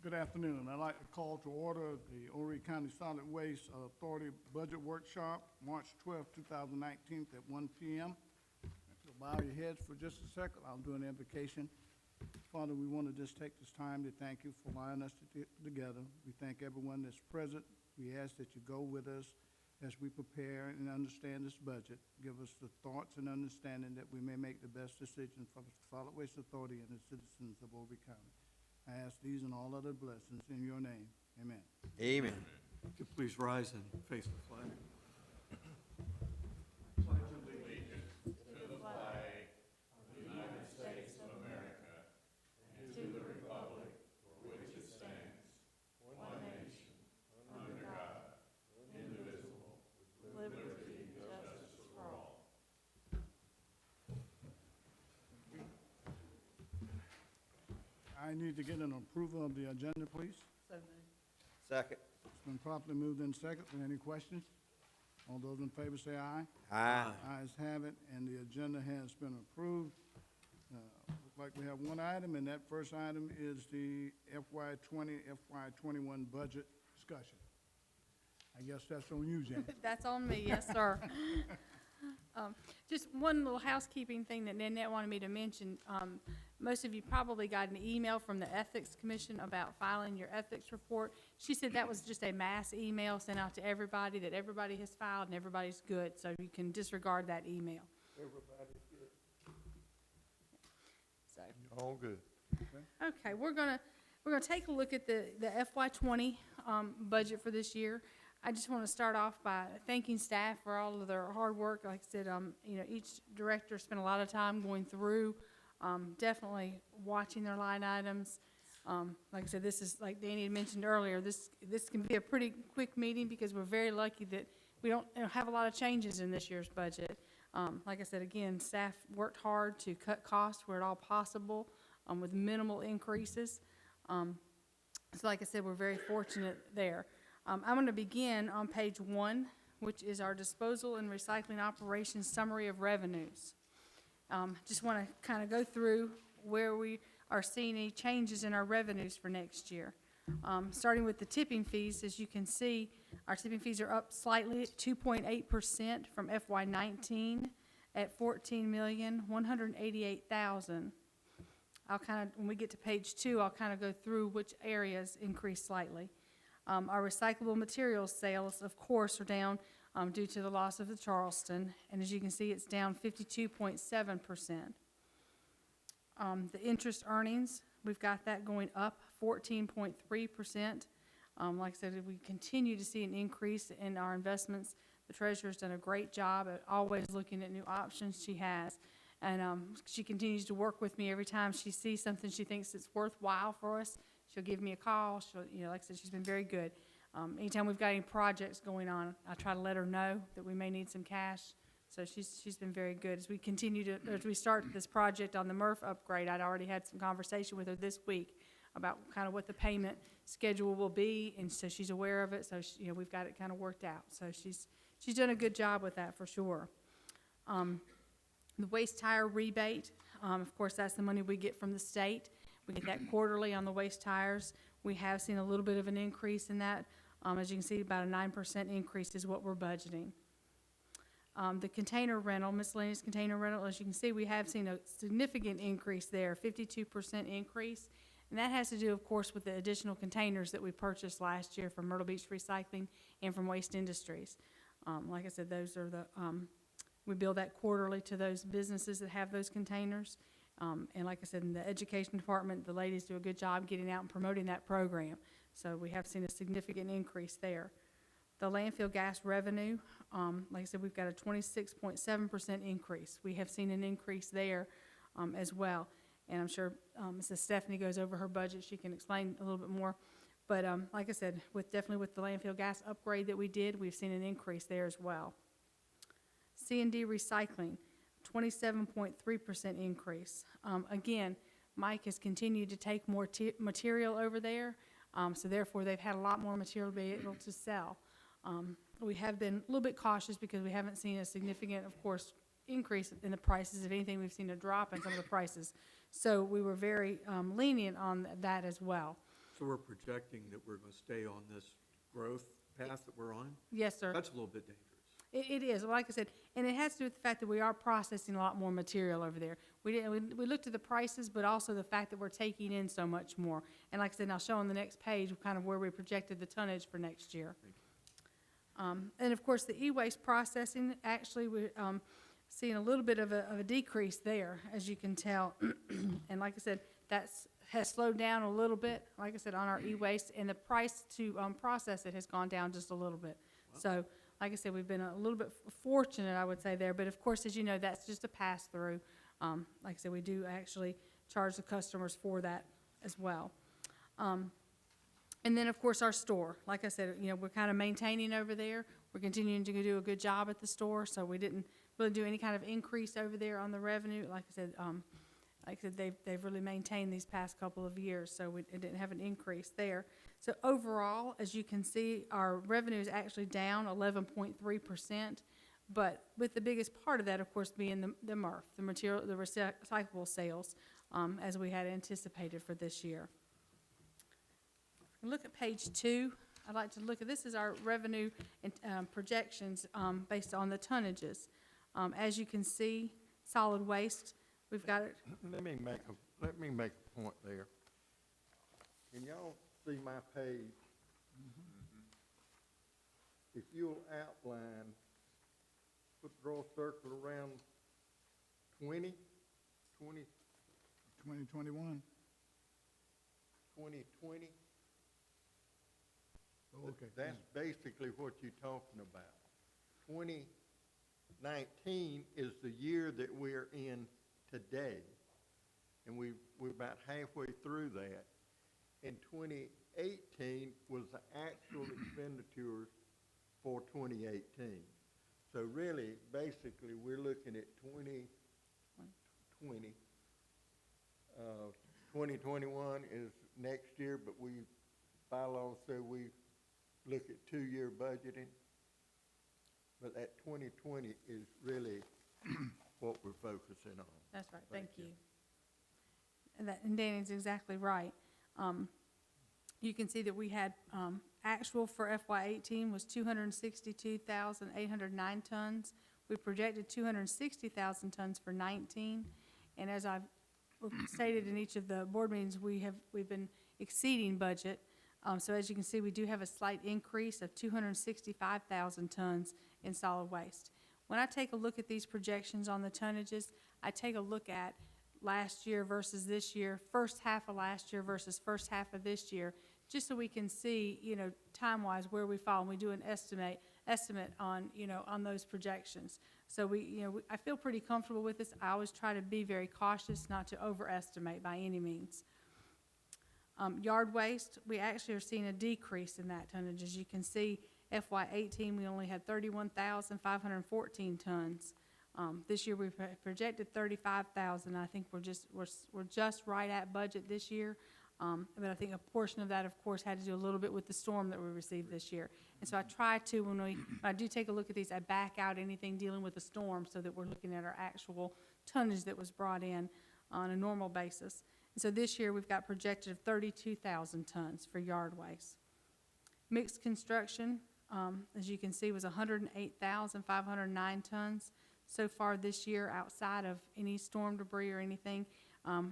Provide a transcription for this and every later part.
Good afternoon. I'd like to call to order the Horry County Solid Waste Authority Budget Workshop, March 12, 2019, at 1 p.m. So bow your heads for just a second. I'll do an invocation. Father, we want to just take this time to thank you for allowing us to get together. We thank everyone that's present. We ask that you go with us as we prepare and understand this budget. Give us the thoughts and understanding that we may make the best decision for the Solid Waste Authority and the citizens of Horry County. I ask these and all other blessings in your name. Amen. Amen. If you please rise and face the flag. I need to get an approval of the agenda, please. Second. It's been properly moved in second. Are there any questions? All those in favor say aye. Aye. Ayes have it, and the agenda has been approved. Looks like we have one item, and that first item is the FY20, FY21 budget discussion. I guess that's on you, Jen. That's on me, yes, sir. Just one little housekeeping thing that Nanette wanted me to mention. Most of you probably got an email from the Ethics Commission about filing your ethics report. She said that was just a mass email sent out to everybody, that everybody has filed and everybody's good, so you can disregard that email. Everybody's good. So, All good. okay, we're gonna take a look at the FY20 budget for this year. I just want to start off by thanking staff for all of their hard work. Like I said, you know, each director spent a lot of time going through, definitely watching their line items. Like I said, this is, like Danny had mentioned earlier, this can be a pretty quick meeting because we're very lucky that we don't have a lot of changes in this year's budget. Like I said, again, staff worked hard to cut costs where at all possible, with minimal increases. So like I said, we're very fortunate there. I'm going to begin on page 1, which is our disposal and recycling operations summary of revenues. Just want to kind of go through where we are seeing any changes in our revenues for next year. Starting with the tipping fees, as you can see, our tipping fees are up slightly at 2.8% from FY19 at $14,188,000. I'll kind of, when we get to page 2, I'll kind of go through which areas increased slightly. Our recyclable materials sales, of course, are down due to the loss of the Charleston, and as you can see, it's down 52.7%. The interest earnings, we've got that going up 14.3%. Like I said, we continue to see an increase in our investments. The treasurer's done a great job at always looking at new options she has, and she continues to work with me every time she sees something she thinks it's worthwhile for us. She'll give me a call. She'll, you know, like I said, she's been very good. Anytime we've got any projects going on, I try to let her know that we may need some cash. So she's been very good. As we continue to, as we start this project on the MRF upgrade, I'd already had some conversation with her this week about kind of what the payment schedule will be, and so she's aware of it. So she, you know, we've got it kind of worked out. So she's done a good job with that for sure. The waste tire rebate, of course, that's the money we get from the state. We get that quarterly on the waste tires. We have seen a little bit of an increase in that. As you can see, about a 9% increase is what we're budgeting. The container rental, miscellaneous container rental, as you can see, we have seen a significant increase there, 52% increase. And that has to do, of course, with the additional containers that we purchased last year from Myrtle Beach Recycling and from Waste Industries. Like I said, those are the, we bill that quarterly to those businesses that have those containers. And like I said, in the education department, the ladies do a good job getting out and promoting that program. So we have seen a significant increase there. The landfill gas revenue, like I said, we've got a 26.7% increase. We have seen an increase there as well. And I'm sure Mrs. Stephanie goes over her budget. She can explain a little bit more. But like I said, definitely with the landfill gas upgrade that we did, we've seen an increase there as well. C&D recycling. 27.3% increase. Again, Mike has continued to take more material over there, so therefore they've had a lot more material to be able to sell. We have been a little bit cautious because we haven't seen a significant, of course, increase in the prices. If anything, we've seen a drop in some of the prices. So we were very lenient on that as well. So we're projecting that we're going to stay on this growth path that we're on? Yes, sir. That's a little bit dangerous. It is, like I said, and it has to do with the fact that we are processing a lot more material over there. We looked at the prices, but also the fact that we're taking in so much more. And like I said, I'll show on the next page kind of where we projected the tonnage for next year. And of course, the e-waste processing, actually, we're seeing a little bit of a decrease there, as you can tell. And like I said, has slowed down a little bit, like I said, on our e-waste, and the price to process it has gone down just a little bit. So, like I said, we've been a little bit fortunate, I would say, there. But of course, as you know, that's just a pass-through. Like I said, we do actually charge the customers for that as well. And then, of course, our store. Like I said, you know, we're kind of maintaining over there. We're continuing to do a good job at the store, so we didn't really do any kind of increase over there on the revenue. Like I said, they've really maintained these past couple of years, so it didn't have an increase there. So overall, as you can see, our revenue is actually down 11.3%, but with the biggest part of that, of course, being the MRF, the recyclable sales, as we had anticipated for this year. Look at page 2. I'd like to look at, this is our revenue and projections based on the tonnages. As you can see, solid waste, we've got it. Let me make a point there. Can y'all see my page? If you'll outline, draw a circle around 2020, 2021. 2020, Okay. that's basically what you're talking about. 2019 is the year that we're in today, and we're about halfway through that. And 2018 was the actual expenditures for 2018. So really, basically, we're looking at 2020. 2021 is next year, but we, bylaws say we look at 2-year budgeting. But that 2020 is really what we're focusing on. That's right, thank you. And Danny's exactly right. You can see that we had actual for FY18 was 262,809 tons. We projected 260,000 tons for 19, and as I've stated in each of the board meetings, we've been exceeding budget. So as you can see, we do have a slight increase of 265,000 tons in solid waste. When I take a look at these projections on the tonnages, I take a look at last year versus this year, first half of last year versus first half of this year, just so we can see, you know, time-wise where we fall, and we do an estimate on, you know, on those projections. So I feel pretty comfortable with this. I always try to be very cautious not to overestimate by any means. Yard waste, we actually are seeing a decrease in that tonnage. As you can see, FY18, we only had 31,514 tons. This year we projected 35,000. I think we're just right at budget this year. But I think a portion of that, of course, had to do a little bit with the storm that we received this year. And so I try to, when I do take a look at these, I back out anything dealing with the storm so that we're looking at our actual tonnage that was brought in on a normal basis. And so this year we've got projected of 32,000 tons for yard waste. Mixed construction, as you can see, was 108,509 tons so far this year outside of any storm debris or anything. Like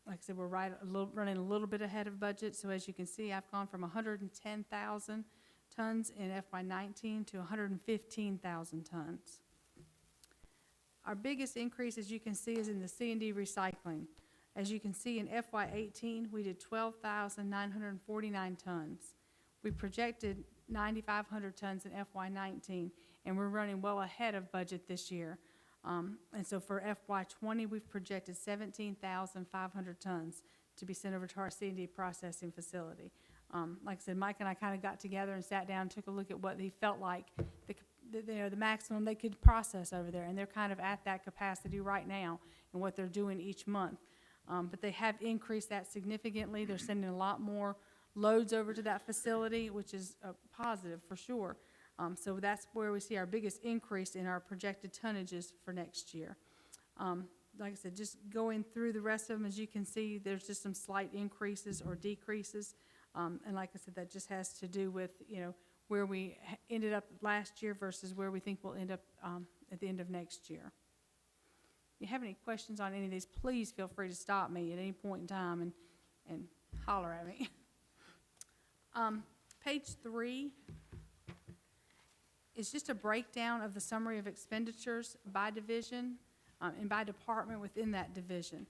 I said, we're running a little bit ahead of budget. So as you can see, I've gone from 110,000 tons in FY19 to 115,000 tons. Our biggest increase, as you can see, is in the C&D recycling. As you can see, in FY18, we did 12,949 tons. We projected 9,500 tons in FY19, and we're running well ahead of budget this year. And so for FY20, we've projected 17,500 tons to be sent over to our C&D processing facility. Like I said, Mike and I kind of got together and sat down and took a look at what he felt like the maximum they could process over there, and they're kind of at that capacity right now and what they're doing each month. But they have increased that significantly. They're sending a lot more loads over to that facility, which is a positive for sure. So that's where we see our biggest increase in our projected tonnages for next year. Like I said, just going through the rest of them, as you can see, there's just some slight increases or decreases. And like I said, that just has to do with, where we ended up last year versus where we think we'll end up at the end of next year. If you have any questions on any of these, please feel free to stop me at any point in time and holler at me. Page 3 is just a breakdown of the summary of expenditures by division and by department within that division.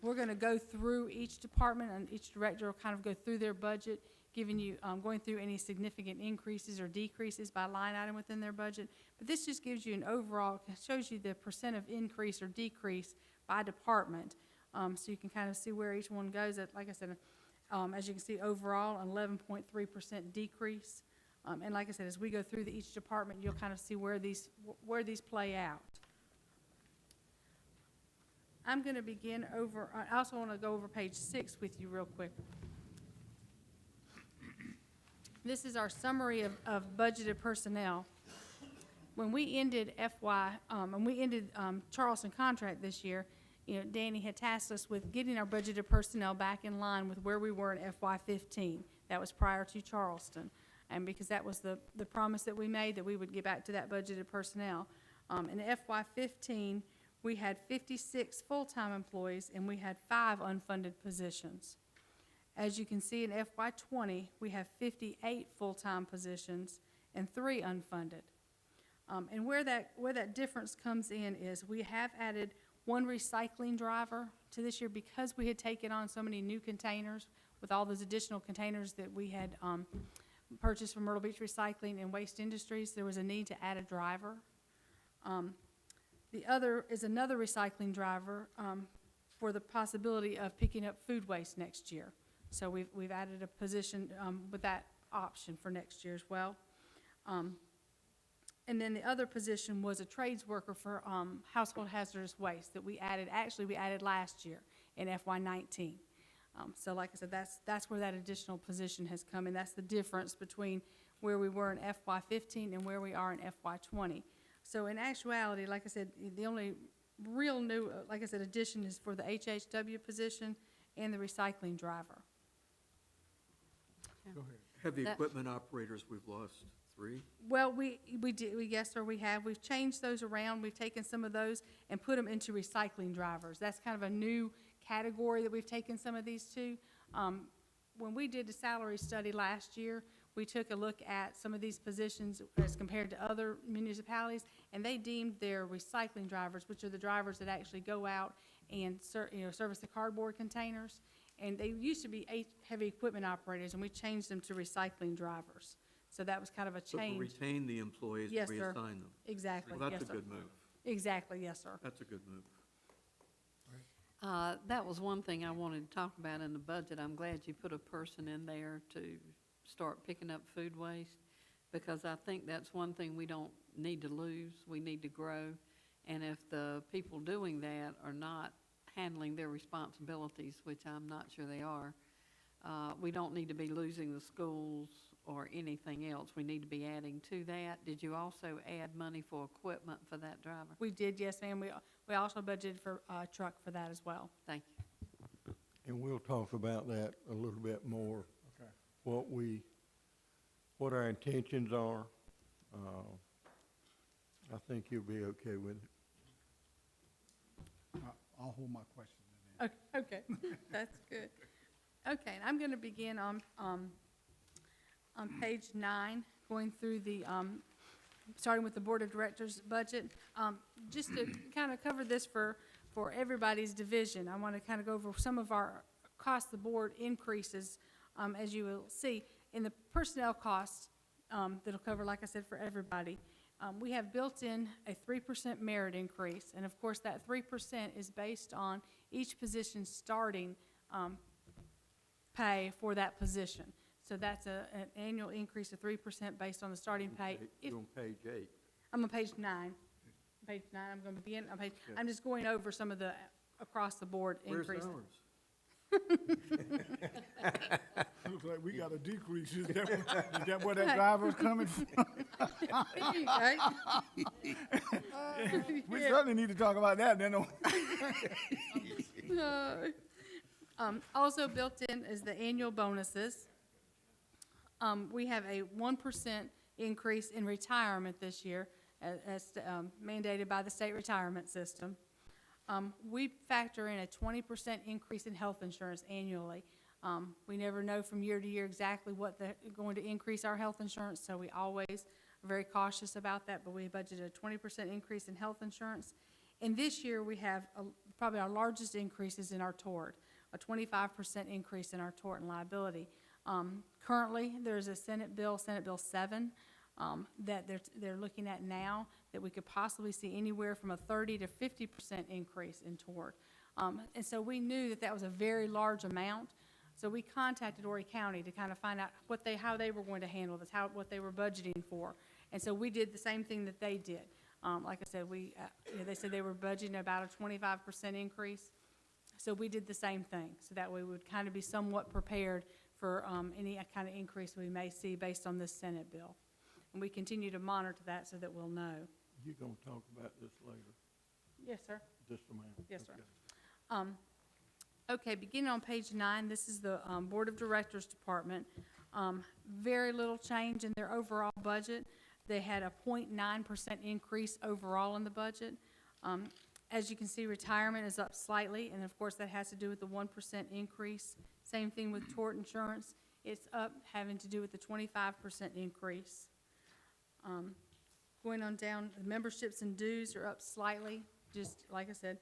We're going to go through each department, and each director will kind of go through their budget, giving you, going through any significant increases or decreases by line item within their budget. But this just gives you an overall, shows you the percent of increase or decrease by department. So you can kind of see where each one goes. Like I said, as you can see, overall, an 11.3% decrease. And like I said, as we go through each department, you'll kind of see where these play out. I'm going to begin over, I also want to go over page 6 with you real quick. This is our summary of budgeted personnel. When we ended Charleston contract this year, Danny had tasked us with getting our budgeted personnel back in line with where we were in FY15. That was prior to Charleston. And because that was the promise that we made, that we would get back to that budgeted personnel. In FY15, we had 56 full-time employees, and we had 5 unfunded positions. As you can see, in FY20, we have 58 full-time positions and 3 unfunded. And where that difference comes in is we have added 1 recycling driver to this year because we had taken on so many new containers with all those additional containers that we had purchased from Myrtle Beach Recycling and Waste Industries. There was a need to add a driver. The other is another recycling driver for the possibility of picking up food waste next year. So we've added a position with that option for next year as well. And then the other position was a trades worker for household hazardous waste that we added last year in FY19. So like I said, that's where that additional position has come in. That's the difference between where we were in FY15 and where we are in FY20. So in actuality, like I said, the only real new, like I said, addition is for the HHW position and the recycling driver. Go ahead. Heavy That- equipment operators, we've lost 3. Well, we did, yes, sir, we have. We've changed those around. We've taken some of those and put them into recycling drivers. That's kind of a new category that we've taken some of these to. When we did the salary study last year, we took a look at some of these positions as compared to other municipalities, and they deemed their recycling drivers, which are the drivers that actually go out and service the cardboard containers. And they used to be heavy equipment operators, and we changed them to recycling drivers. So that was kind of a But we change. retain the employees, Yes, sir. reassign them. Exactly, Well, yes, that's a sir. good move. Exactly, yes, sir. That's a good move. That was one thing I wanted to talk about in the budget. I'm glad you put a person in there to start picking up food waste, because I think that's one thing we don't need to lose. We need to grow. And if the people doing that are not handling their responsibilities, which I'm not sure they are, we don't need to be losing the schools or anything else. We need to be adding to that. Did you also add money for equipment for that driver? We did, yes, ma'am. We also budgeted for a truck for that as well. Thank you. And we'll talk about that a little bit more. Okay. What our intentions are. I think you'll be okay with it. I'll hold my questions in there. Okay, that's good. Okay, and I'm going to begin on page 9, going through the, starting with the Board of Directors budget. Just to kind of cover this for everybody's division, I want to kind of go over some of our across-the-board increases, as you will see. In the personnel costs, that'll cover, like I said, for everybody, we have built in a 3% merit increase, and of course, that 3% is based on each position's starting pay for that position. So that's an annual increase of 3% based on the starting pay. You're on page 8. I'm on page 9. Page 9, I'm going to begin on page, I'm just going over some of the across-the-board Where's increases. ours? Looks like we got a decrease. Is that where that driver's coming from? There you go. We certainly need to talk about that, then. Also built in is the annual bonuses. We have a 1% increase in retirement this year, as mandated by the state retirement system. We factor in a 20% increase in health insurance annually. We never know from year to year exactly what they're going to increase our health insurance, so we always are very cautious about that, but we budgeted a 20% increase in health insurance. And this year, we have probably our largest increases in our tort, a 25% increase in our tort and liability. Currently, there's a Senate Bill 7, that they're looking at now, that we could possibly see anywhere from a 30 to 50% increase in tort. And so we knew that that was a very large amount. So we contacted Horry County to kind of find out how they were going to handle this, what they were budgeting for. And so we did the same thing that they did. Like I said, they said they were budgeting about a 25% increase. So we did the same thing, so that way we would kind of be somewhat prepared for any kind of increase we may see based on this Senate bill. And we continue to monitor that so that we'll know. You're gonna talk about this later, Yes, sir. just a minute. Yes, sir. Okay. Okay, beginning on page 9, this is the Board of Directors Department. Very little change in their overall budget. They had a 0.9% increase overall in the budget. As you can see, retirement is up slightly, and of course, that has to do with the 1% increase. Same thing with tort insurance. It's up, having to do with the 25% increase. Going on down, the memberships and dues are up slightly, just like I said,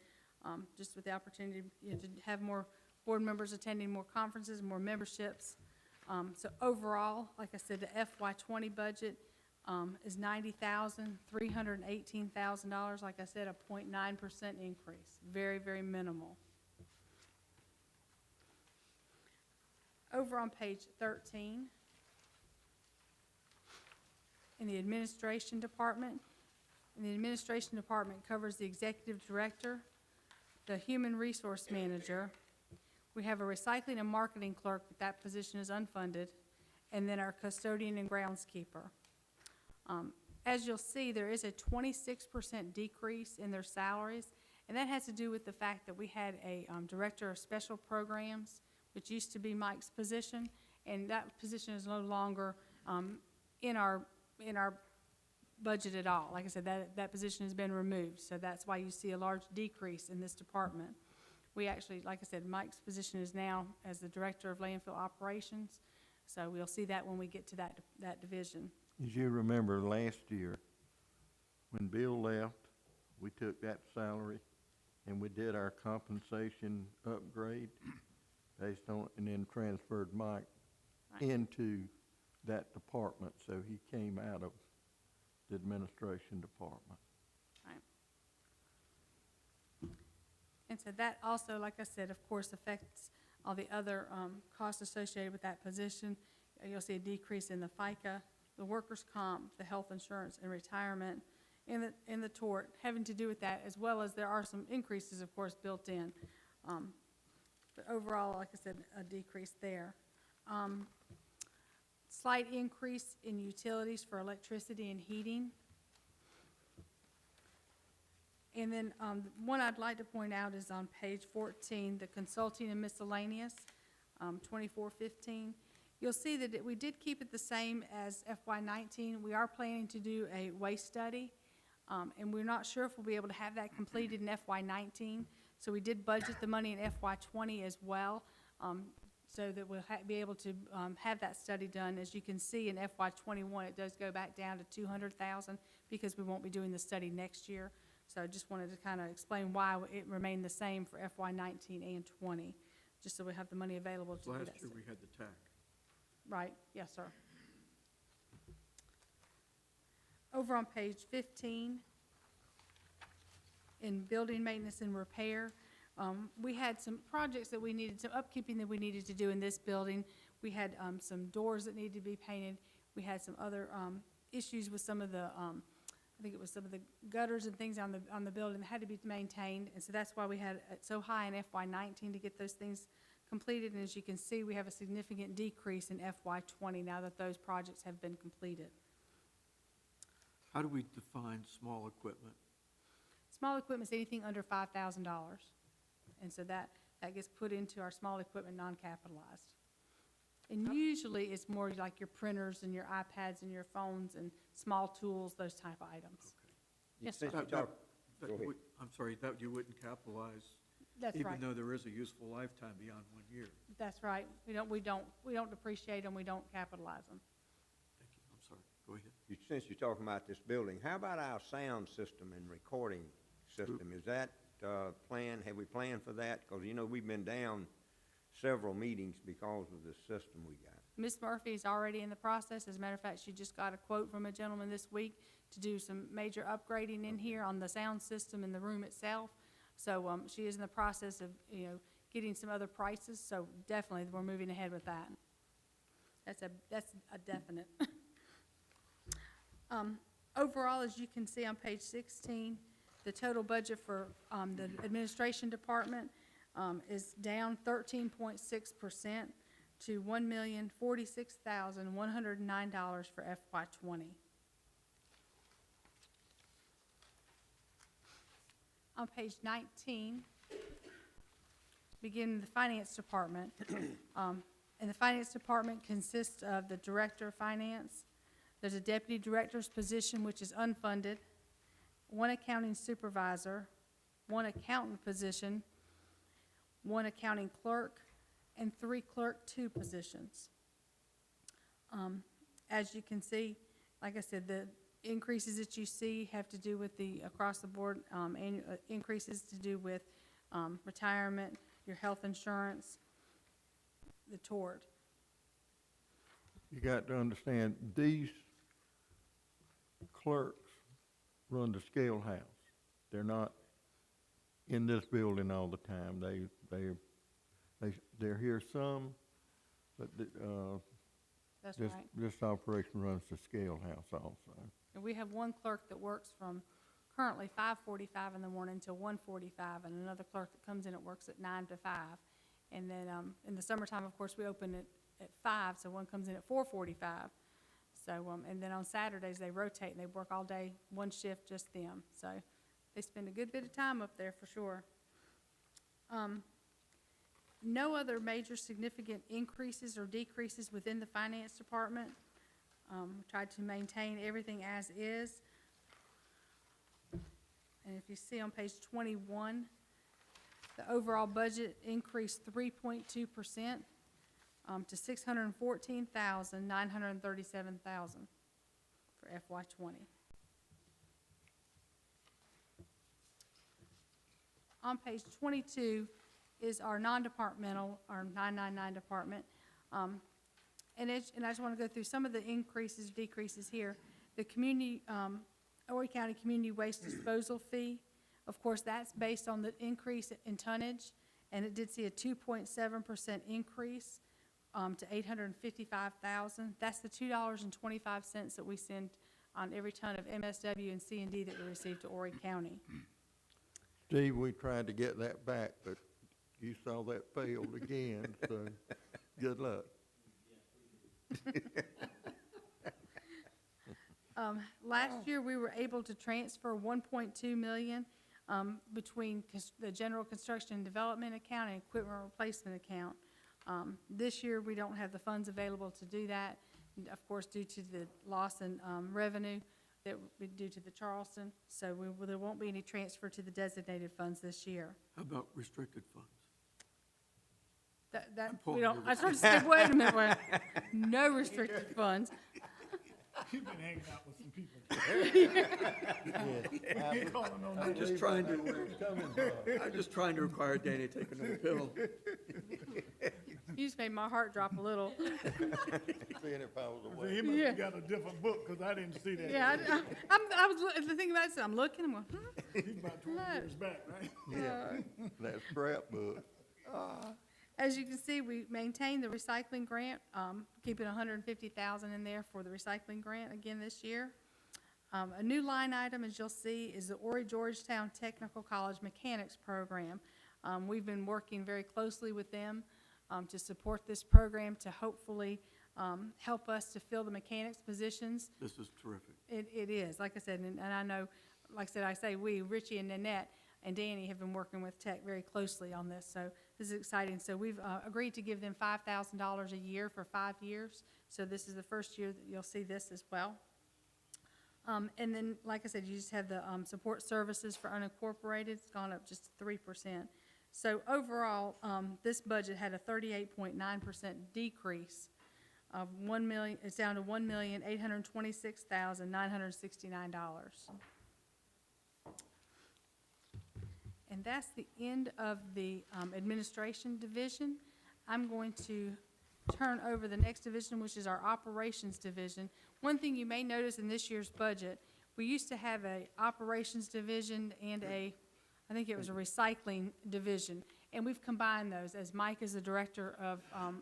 just with the opportunity, to have more board members attending more conferences, more memberships. So overall, like I said, the FY20 budget is $90,318,000. Like I said, a 0.9% increase. Very, very minimal. Over on page 13, in the administration department, covers the executive director, the human resource manager. We have a recycling and marketing clerk, but that position is unfunded, and then our custodian and groundskeeper. As you'll see, there is a 26% decrease in their salaries, and that has to do with the fact that we had a director of special programs, which used to be Mike's position, and that position is no longer in our budget at all. Like I said, that position has been removed, so that's why you see a large decrease in this department. We actually, like I said, Mike's position is now as the director of landfill operations, so we'll see that when we get to that division. As you remember last year, when Bill left, we took that salary and we did our compensation upgrade based on, and then transferred Mike Right. into that department, so he came out of the administration department. And so that also, like I said, of course, affects all the other costs associated with that position. You'll see a decrease in the FICA, the workers' comp, the health insurance and retirement, and the tort, having to do with that, as well as there are some increases, of course, built in. But overall, like I said, a decrease there. Slight increase in utilities for electricity and heating. And then one I'd like to point out is on page 14, the consulting and miscellaneous, 2415. You'll see that we did keep it the same as FY19. We are planning to do a waste study, and we're not sure if we'll be able to have that completed in FY19. So we did budget the money in FY20 as well, so that we'll be able to have that study done. As you can see in FY21, it does go back down to $200,000 because we won't be doing the study next year. So I just wanted to kind of explain why it remained the same for FY19 and 20, just so we have the money available to do that Last year, study. we had the TAC. Right, yes, sir. Over on page 15, in building maintenance and repair, we had some projects that we needed, some upkeeping that we needed to do in this building. We had some doors that needed to be painted. We had some other issues with some of the, I think it was some of the gutters and things on the building that had to be maintained. And so that's why we had it so high in FY19 to get those things completed. And as you can see, we have a significant decrease in FY20 now that those projects have been completed. How do we define small equipment? Small equipment is anything under $5,000. And so that gets put into our small equipment non-capitalized. And usually it's more like your printers and your iPads and your phones and small tools, those type of items. Yes, sir. Since you That- talk, that Go ahead. would- I'm sorry, that you wouldn't capitalize, That's right. even though there is a useful lifetime beyond 1 year. That's right. We don't depreciate them, we don't capitalize them. Thank you, I'm sorry, go ahead. since you're talking about this building, how about our sound system and recording system? Is that, planned, have we planned for that? Because, you know, we've been down several meetings because of the system we got. Ms. Murphy is already in the process. As a matter of fact, she just got a quote from a gentleman this week to do some major upgrading in here on the sound system in the room itself. So, she is in the process of, getting some other prices, so definitely we're moving ahead with that. That's a definite. Overall, as you can see on page 16, the total budget for, the administration department, is down 13.6% to $1,046,109 for FY '20. On page 19, beginning with the finance department, and the finance department consists of the director of finance. There's a deputy director's position, which is unfunded, one accounting supervisor, one accountant position, one accounting clerk, and 3 clerk 2 positions. As you can see, like I said, the increases that you see have to do with the across-the-board annual increases to do with retirement, your health insurance, the tort. You got to understand, these clerks run the scale house. They're not in this building all the time. They're here some, but That's this, right. this operation runs the scale house also. And we have one clerk that works from currently 5:45 in the morning till 1:45, and another clerk that comes in and works at 9 to 5. And then, in the summertime, of course, we open it at 5, so one comes in at 4:45. So, and then on Saturdays, they rotate and they work all day, one shift, just them. So they spend a good bit of time up there for sure. No other major significant increases or decreases within the finance department. We tried to maintain everything as is. And if you see on page 21, the overall budget increased 3.2%, to $614,937,000 for FY '20. On page 22 is our non-departmental, our 999 department. And I just want to go through some of the increases, decreases here. The community, Horry County Community Waste Disposal Fee, of course, that's based on the increase in tonnage, and it did see a 2.7% increase to $855,000. That's the $2.25 that we send on every ton of MSW and C&D that we receive to Horry County. Steve, we tried to get that back, but you saw that failed again, so good luck. Last year, we were able to transfer $1.2 million between the general construction and development account and equipment replacement account. This year, we don't have the funds available to do that, and of course, due to the loss in revenue that due to the Charleston, so there won't be any transfer to the designated funds this year. How about restricted funds? That, pulling we don't, your- I started to say, wait a minute, no restricted funds. You've been hanging out with some people. I'm just trying to, I'm just trying to require Danny to take another pill. You just made my heart drop a little. Seeing if I was away. He must Yeah. have got a different book, because I didn't see that. Yeah, I was, the thing about it, is I'm looking, I'm going, He's about 20 years back, right? Yeah, that scrapbook. As you can see, we maintained the recycling grant, keeping $150,000 in there for the recycling grant again this year. A new line item, as you'll see, is the Horry Georgetown Technical College Mechanics Program. We've been working very closely with them to support this program to hopefully help us to fill the mechanics positions. This is terrific. It is, like I said, and I know, like I said, we, Richie and Nanette and Danny have been working with Tech very closely on this, so This is exciting. So we've agreed to give them $5,000 a year for 5 years. So this is the first year that you'll see this as well. And then, like I said, you just have the support services for unincorporated. It's gone up just 3%. So overall, this budget had a 38.9% decrease of $1 million. It's down to $1,826,969. And that's the end of the administration division. I'm going to turn over the next division, which is our operations division. One thing you may notice in this year's budget, we used to have a operations division and I think it was a recycling division. And we've combined those, as Mike is the director of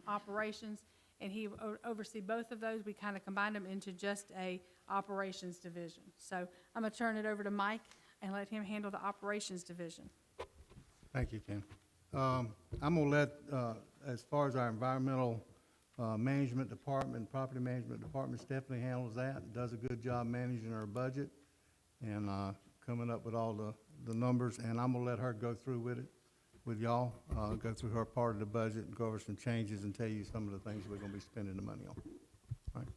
operations, and he oversee both of those. We kind of combined them into just a operations division. So I'm going to turn it over to Mike and let him handle the operations division. Thank you, Ken. I'm gonna let, as far as our environmental management department, property management department, Stephanie handles that, does a good job managing our budget and coming up with all the numbers, and I'm gonna let her go through with it, with y'all, go through her part of the budget and go over some changes and tell you some of the things we're gonna be spending the money on. All right.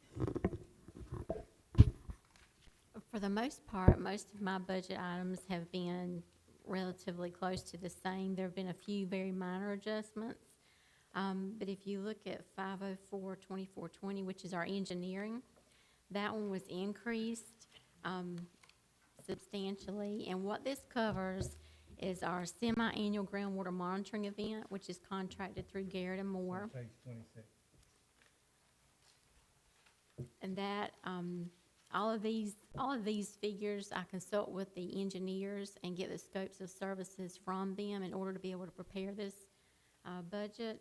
For the most part, most of my budget items have been relatively close to the same. There have been a few very minor adjustments. But if you look at 504-2420, which is our engineering, that one was increased substantially. And what this covers is our semi-annual groundwater monitoring event, which is contracted through Garrett and Moore. Page 26. And that, all of these figures, I consult with the engineers and get the scopes of services from them in order to be able to prepare this budget.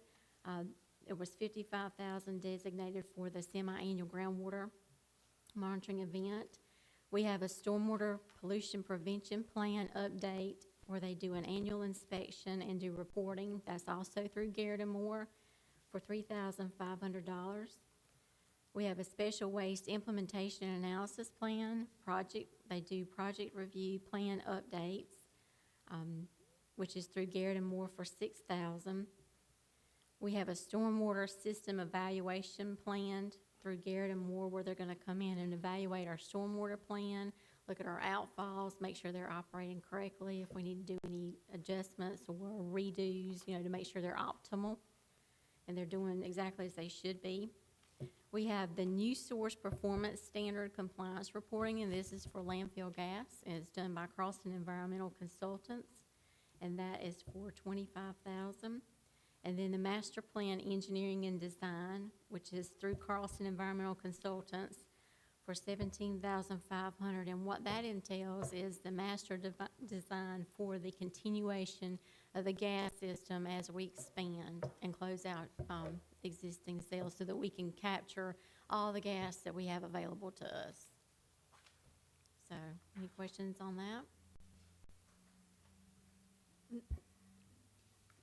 It was $55,000 designated for the semi-annual groundwater monitoring event. We have a stormwater pollution prevention plan update where they do an annual inspection and do reporting. That's also through Garrett and Moore for $3,500. We have a special waste implementation and analysis plan they do project review plan updates, which is through Garrett and Moore for $6,000. We have a stormwater system evaluation plan through Garrett and Moore where they're gonna come in and evaluate our stormwater plan, look at our outfalls, make sure they're operating correctly, if we need to do any adjustments or redos, to make sure they're optimal and they're doing exactly as they should be. We have the new source performance standard compliance reporting, and this is for landfill gas, and it's done by Carlson Environmental Consultants, and that is for $25,000. And then the master plan engineering and design, which is through Carlson Environmental Consultants, for $17,500. And what that entails is the master design for the continuation of the gas system as we expand and close out existing sales so that we can capture all the gas that we have available to us. So, any questions on that?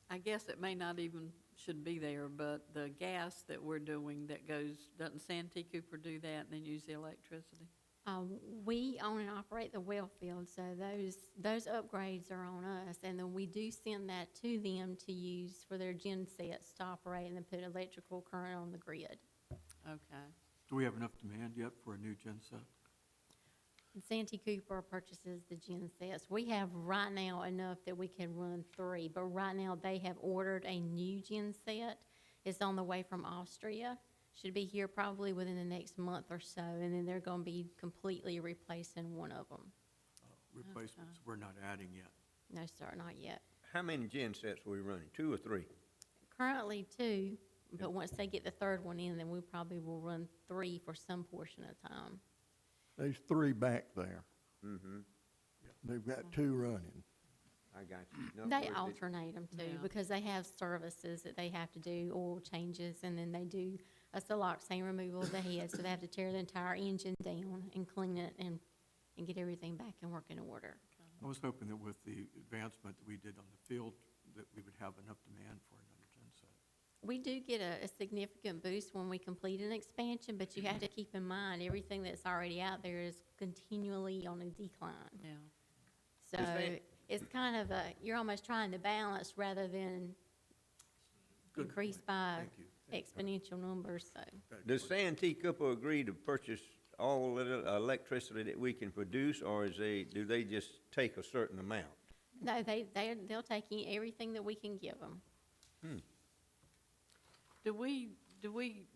I guess it may not even should be there, but the gas that we're doing that goes, doesn't Santee Cooper do that and then use the electricity? We own and operate the well field, so those upgrades are on us, and then we do send that to them to use for their gen sets to operate and then put electrical current on the grid. Okay. Do we have enough demand yet for a new gen set? And Santee Cooper purchases the gen sets. We have right now enough that we can run 3, but right now they have ordered a new gen set. It's on the way from Austria. Should be here probably within the next month or so, and then they're going to be completely replacing one of them. Replacements, we're not adding yet. No, sir, not yet. How many gen sets are we running, 2 or 3? Currently 2, but once they get the third one in, then we probably will run 3 for some portion of time. There's 3 back there. Mm-hmm, They've got 2 running. I got you. In other They words, alternate them too, Yeah. because they have services that they have to do, oil changes, and then they do a siloxane removal of the head, so they have to tear the entire engine down and clean it and get everything back in working order. I was hoping that with the advancement that we did on the field, that we would have enough demand for another gen set. We do get a significant boost when we complete an expansion, but you have to keep in mind, everything that's already out there is continually on a decline. Yeah. So that- it's kind of you're almost trying to balance rather than increase by exponential numbers, so. Does Santee Cooper agree to purchase all the electricity that we can produce, or do they just take a certain amount? No, they'll take everything that we can give them. Do we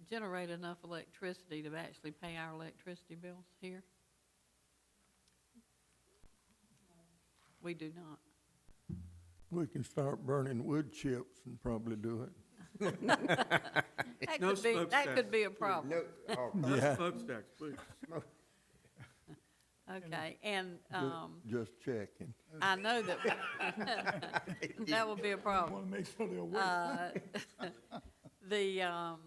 generate enough electricity to actually pay our electricity bills here? We do not. We can start burning wood chips and probably do it. No That could be a problem. No, oh, Yeah. Smokestacks, please. Okay, and, Just checking. I know that, that would be a problem. Want to make sure they're awake. The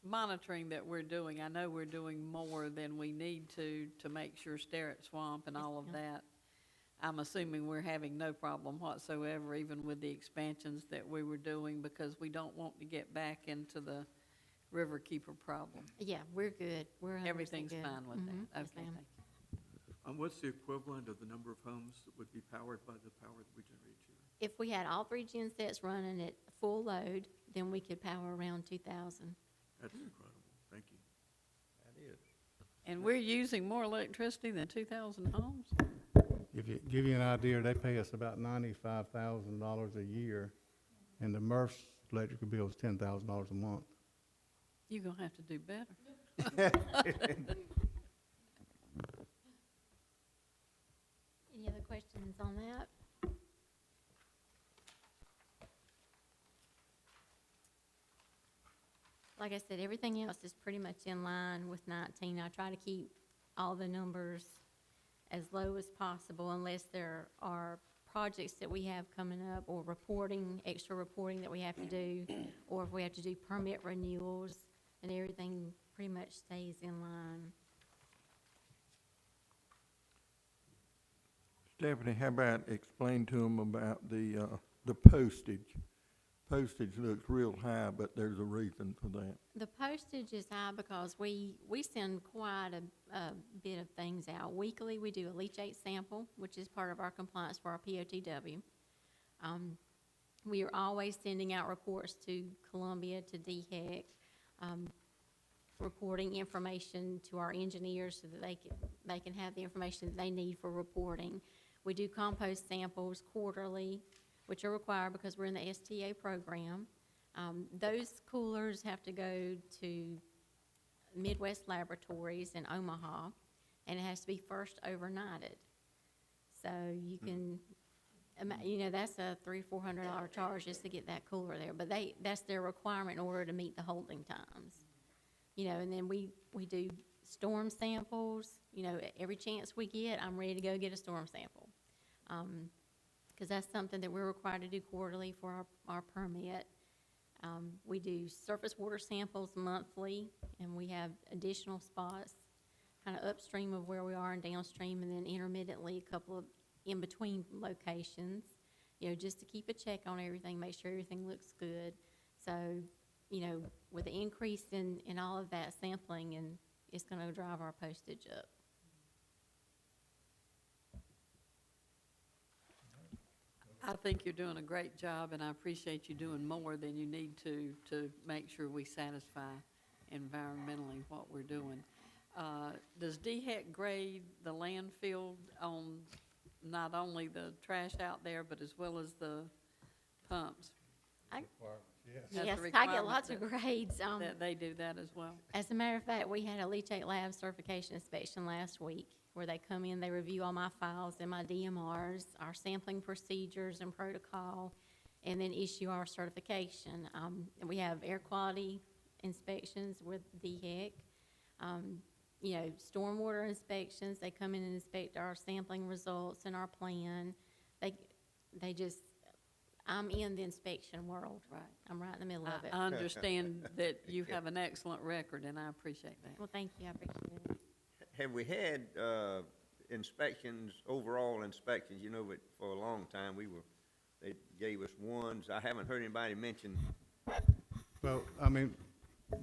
monitoring that we're doing, I know we're doing more than we need to make sure Sterrett Swamp and all of that. I'm assuming we're having no problem whatsoever, even with the expansions that we were doing, because we don't want to get back into the Riverkeeper problem. Yeah, we're good. We're 100% Everything's good. fine with Mhm, that. yes, Okay, ma'am. thank you. What's the equivalent of the number of homes that would be powered by the power that we generate each year? If we had all 3 gen sets running at full load, then we could power around 2,000. That's incredible. Thank you. that is. And we're using more electricity than 2,000 homes? Give you an idea, they pay us about $95,000 a year, and the MRF's electrical bill is $10,000 a month. You're gonna have to do better. Any other questions on that? Like I said, everything else is pretty much in line with 19. I try to keep all the numbers as low as possible unless there are projects that we have coming up or reporting, extra reporting that we have to do, or if we have to do permit renewals, and everything pretty much stays in line. Stephanie, how about explain to them about the postage? Postage looks real high, but there's a reason for that. The postage is high because we send quite a bit of things out. Weekly, we do a leachate sample, which is part of our compliance for our POTW. We are always sending out reports to Columbia, to DHEC, reporting information to our engineers so that they can have the information that they need for reporting. We do compost samples quarterly, which are required because we're in the STA program. Those coolers have to go to Midwest Laboratories in Omaha, and it has to be first overnighted. So you can, that's a $300 or $400 charge just to get that cooler there, but that's their requirement in order to meet the holding times. And then we do storm samples, every chance we get, I'm ready to go get a storm sample. Because that's something that we're required to do quarterly for our permit. We do surface water samples monthly, and we have additional spots kind of upstream of where we are and downstream, and then intermittently a couple of in-between locations, just to keep a check on everything, make sure everything looks good. So, with the increase in all of that sampling, and it's going to drive our postage up. I think you're doing a great job, and I appreciate you doing more than you need to make sure we satisfy environmentally what we're doing. Does DHEC grade the landfill on not only the trash out there, but as well as the pumps? That's Yes, a I get requirement lots of grades. That they do that as well? As a matter of fact, we had a leachate lab certification inspection last week where they come in, they review all my files and my DMRs, our sampling procedures and protocol, and then issue our certification. And we have air quality inspections with DHEC, stormwater inspections. They come in and inspect our sampling results and our plan. They just, I'm in the inspection world. Right. I'm right in the middle of it. I understand that you have an excellent record, and I appreciate that. Well, thank you, I appreciate it. Have we had inspections, overall inspections, but for a long time, they gave us ones. I haven't heard anybody mention. Well,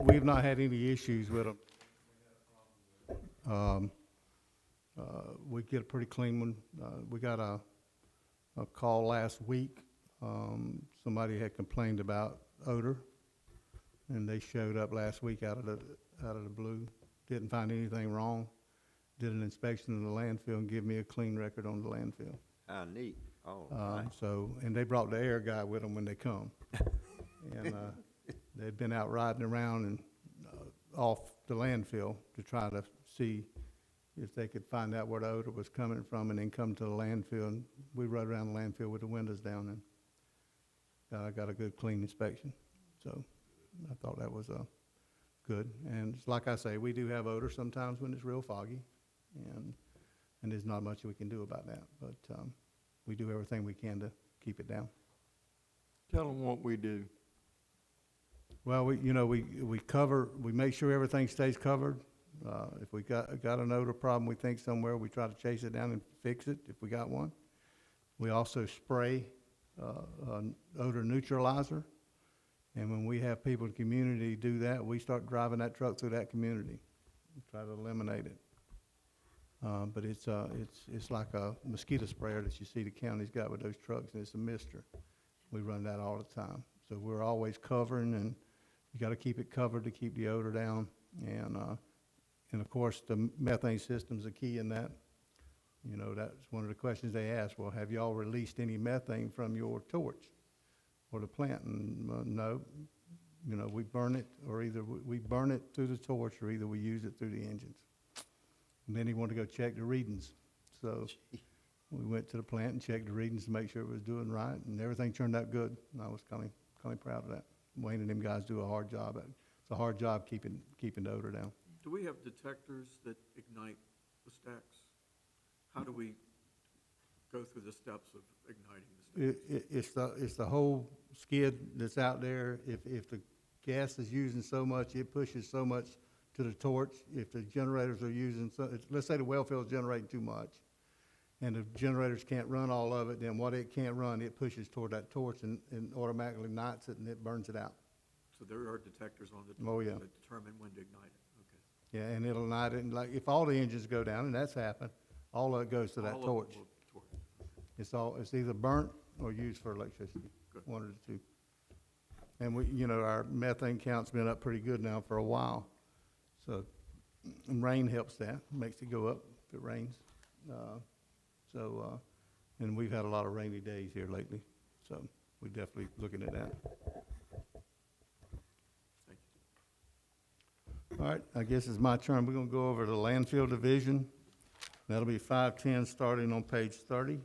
we've not had any issues with them. We get a pretty clean one. We got a call last week Somebody had complained about odor, and they showed up last week out of the blue. Didn't find anything wrong. Did an inspection of the landfill and give me a clean record on the landfill. How neat. Oh, nice. So, and they brought the air guy with them when they come. And, they'd been out riding around and, off the landfill to try to see if they could find out where the odor was coming from and then come to the landfill. And we rode around the landfill with the windows down and, got a good clean inspection. So I thought that was, good. And it's like I say, we do have odor sometimes when it's real foggy, and there's not much we can do about that. But we do everything we can to keep it down. Tell them what we do. Well, we make sure everything stays covered. If we got an odor problem we think somewhere, we try to chase it down and fix it if we got one. We also spray an odor neutralizer. And when we have people in the community do that, we start driving that truck through that community, and try to eliminate it. But it's like a mosquito sprayer that you see the county's got with those trucks, and it's a mister. We run that all the time. So we're always covering, and you gotta keep it covered to keep the odor down. And of course, the methane system's a key in that. You know, that's one of the questions they ask, well, have y'all released any methane from your torch or the plant? And no, you know, we burn it, or either we burn it through the torch, or either we use it through the engines. And then he wanted to go check the readings. So we went to the plant and checked the readings to make sure it was doing right, and everything turned out good. And I was kind of proud of that. Wayne and them guys do a hard job. It's a hard job keeping the odor down. Do we have detectors that ignite the stacks? How do we go through the steps of igniting the stacks? It's the whole skid that's out there. If the gas is using so much, it pushes so much to the torch. If the generators are using, let's say the well field's generating too much, and the generators can't run all of it, then what it can't run, it pushes toward that torch and automatically ignites it, and it burns it out. So there are detectors on the Oh, torch yeah. that determine when to ignite it, okay. Yeah, and it'll ignite it, and like, if all the engines go down, and that's happened, all of it goes to that All of torch. them will torch. It's either burnt or used for electricity, Good. one of the two. And our methane count's been up pretty good now for a while. So, and rain helps that, makes it go up if it rains. And we've had a lot of rainy days here lately, so we're definitely looking at that. Thank you. All right, I guess it's my turn. We're gonna go over the landfill division. That'll be 510, starting on page 30.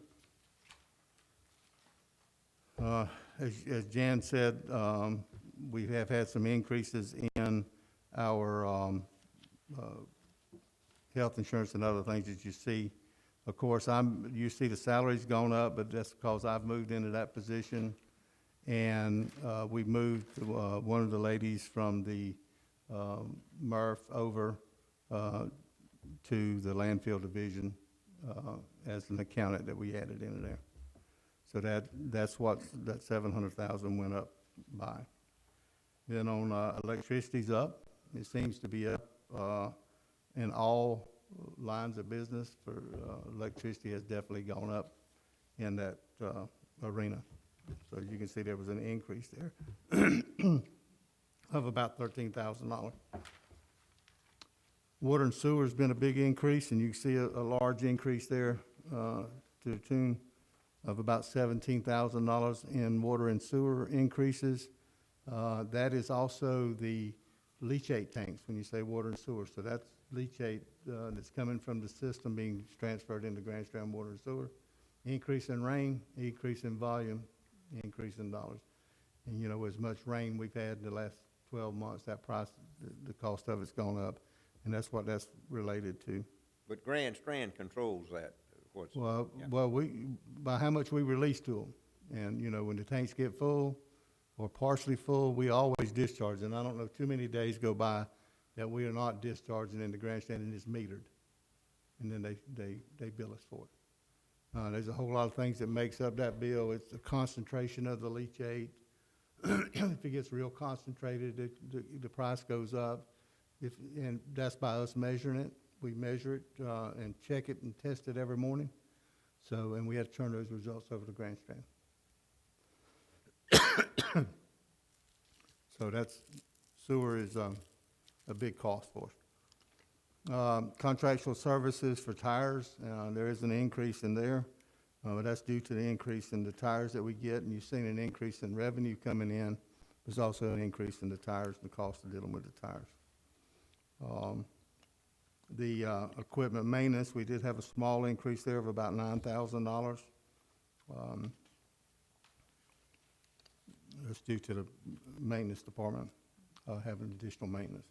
As Jan said, we have had some increases in our health insurance and other things that you see. Of course, you see the salary's gone up, but that's because I've moved into that position. And we moved one of the ladies from the MRF over to the landfill division as an accountant that we added into there. So that's what that 700,000 went up by. Then on electricity's up. It seems to be up in all lines of business. For electricity has definitely gone up in that arena. So you can see there was an increase there of about $13,000. Water and sewer has been a big increase, and you can see a large increase there to the tune of about $17,000 in water and sewer increases. That is also the leachate tanks, when you say water and sewer. So that's leachate that's coming from the system being transferred into Grand Strand Water and Sewer. Increase in rain, increase in volume, increase in dollars. And as much rain we've had in the last 12 months, that price, the cost of it's gone up. And that's what that's related to. But Grand Strand controls that. Well, by how much we release to them. And, when the tanks get full or partially full, we always discharge. And I don't know too many days go by that we are not discharging into Grand Strand, and it's metered. And then they bill us for it. There's a whole lot of things that makes up that bill. It's the concentration of the leachate. If it gets real concentrated, the price goes up. And that's by us measuring it. We measure it and check it and test it every morning. And we have to turn those results over to Grand Strand. So sewer is a big cost for us. Contractual services for tires, there is an increase in there, but that's due to the increase in the tires that we get, and you've seen an increase in revenue coming in. There's also an increase in the tires and the cost of dealing with the tires. The equipment maintenance, we did have a small increase there of about $9,000. That's due to the maintenance department having additional maintenance.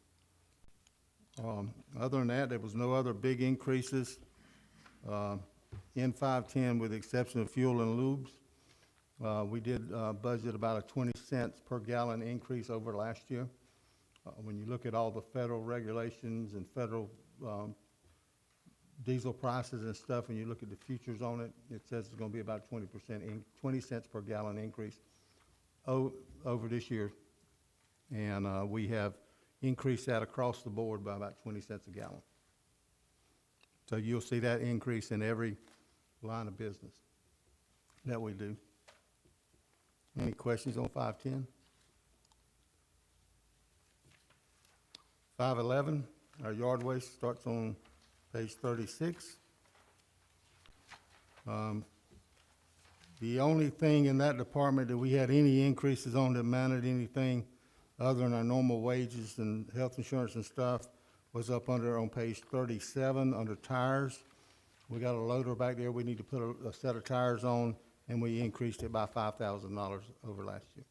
Other than that, there was no other big increases. N510, with the exception of fuel and lubes, we did budget about a 20 cents per gallon increase over last year. When you look at all the federal regulations and federal diesel prices and stuff, and you look at the futures on it, it says it's going to be about 20 cents per gallon increase over this year. And we have increased that across the board by about 20 cents a gallon. So you'll see that increase in every line of business that we do. Any questions on 510? 511, our yard waste starts on page 36. The only thing in that department that we had any increases on that amounted to anything other than our normal wages and health insurance and stuff was up on page 37, under tires. We got a loader back there we need to put a set of tires on, and we increased it by $5,000 over last year.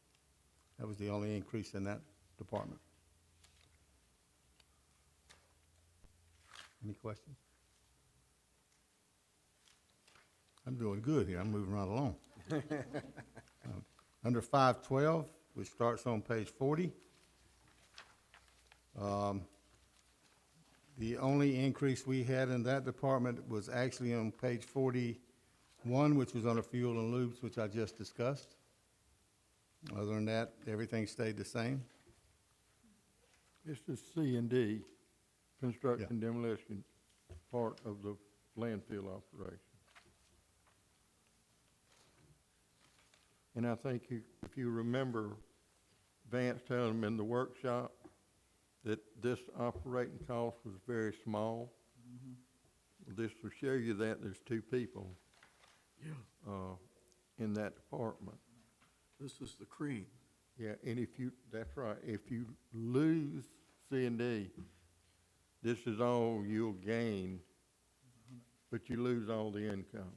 That was the only increase in that department. Any questions? I'm doing good here. I'm moving right along. Under 512, which starts on page 40, the only increase we had in that department was actually on page 41, which was under fuel and lubes, which I just discussed. Other than that, everything stayed the same. This is C&D, construction demolition, part of the landfill operation. And I think if you remember Vance telling them in the workshop that this operating cost was very small. This will show you that there's two people in that department. This is the cream. Yeah, and that's right, if you lose C&D, this is all you'll gain, but you lose all the income.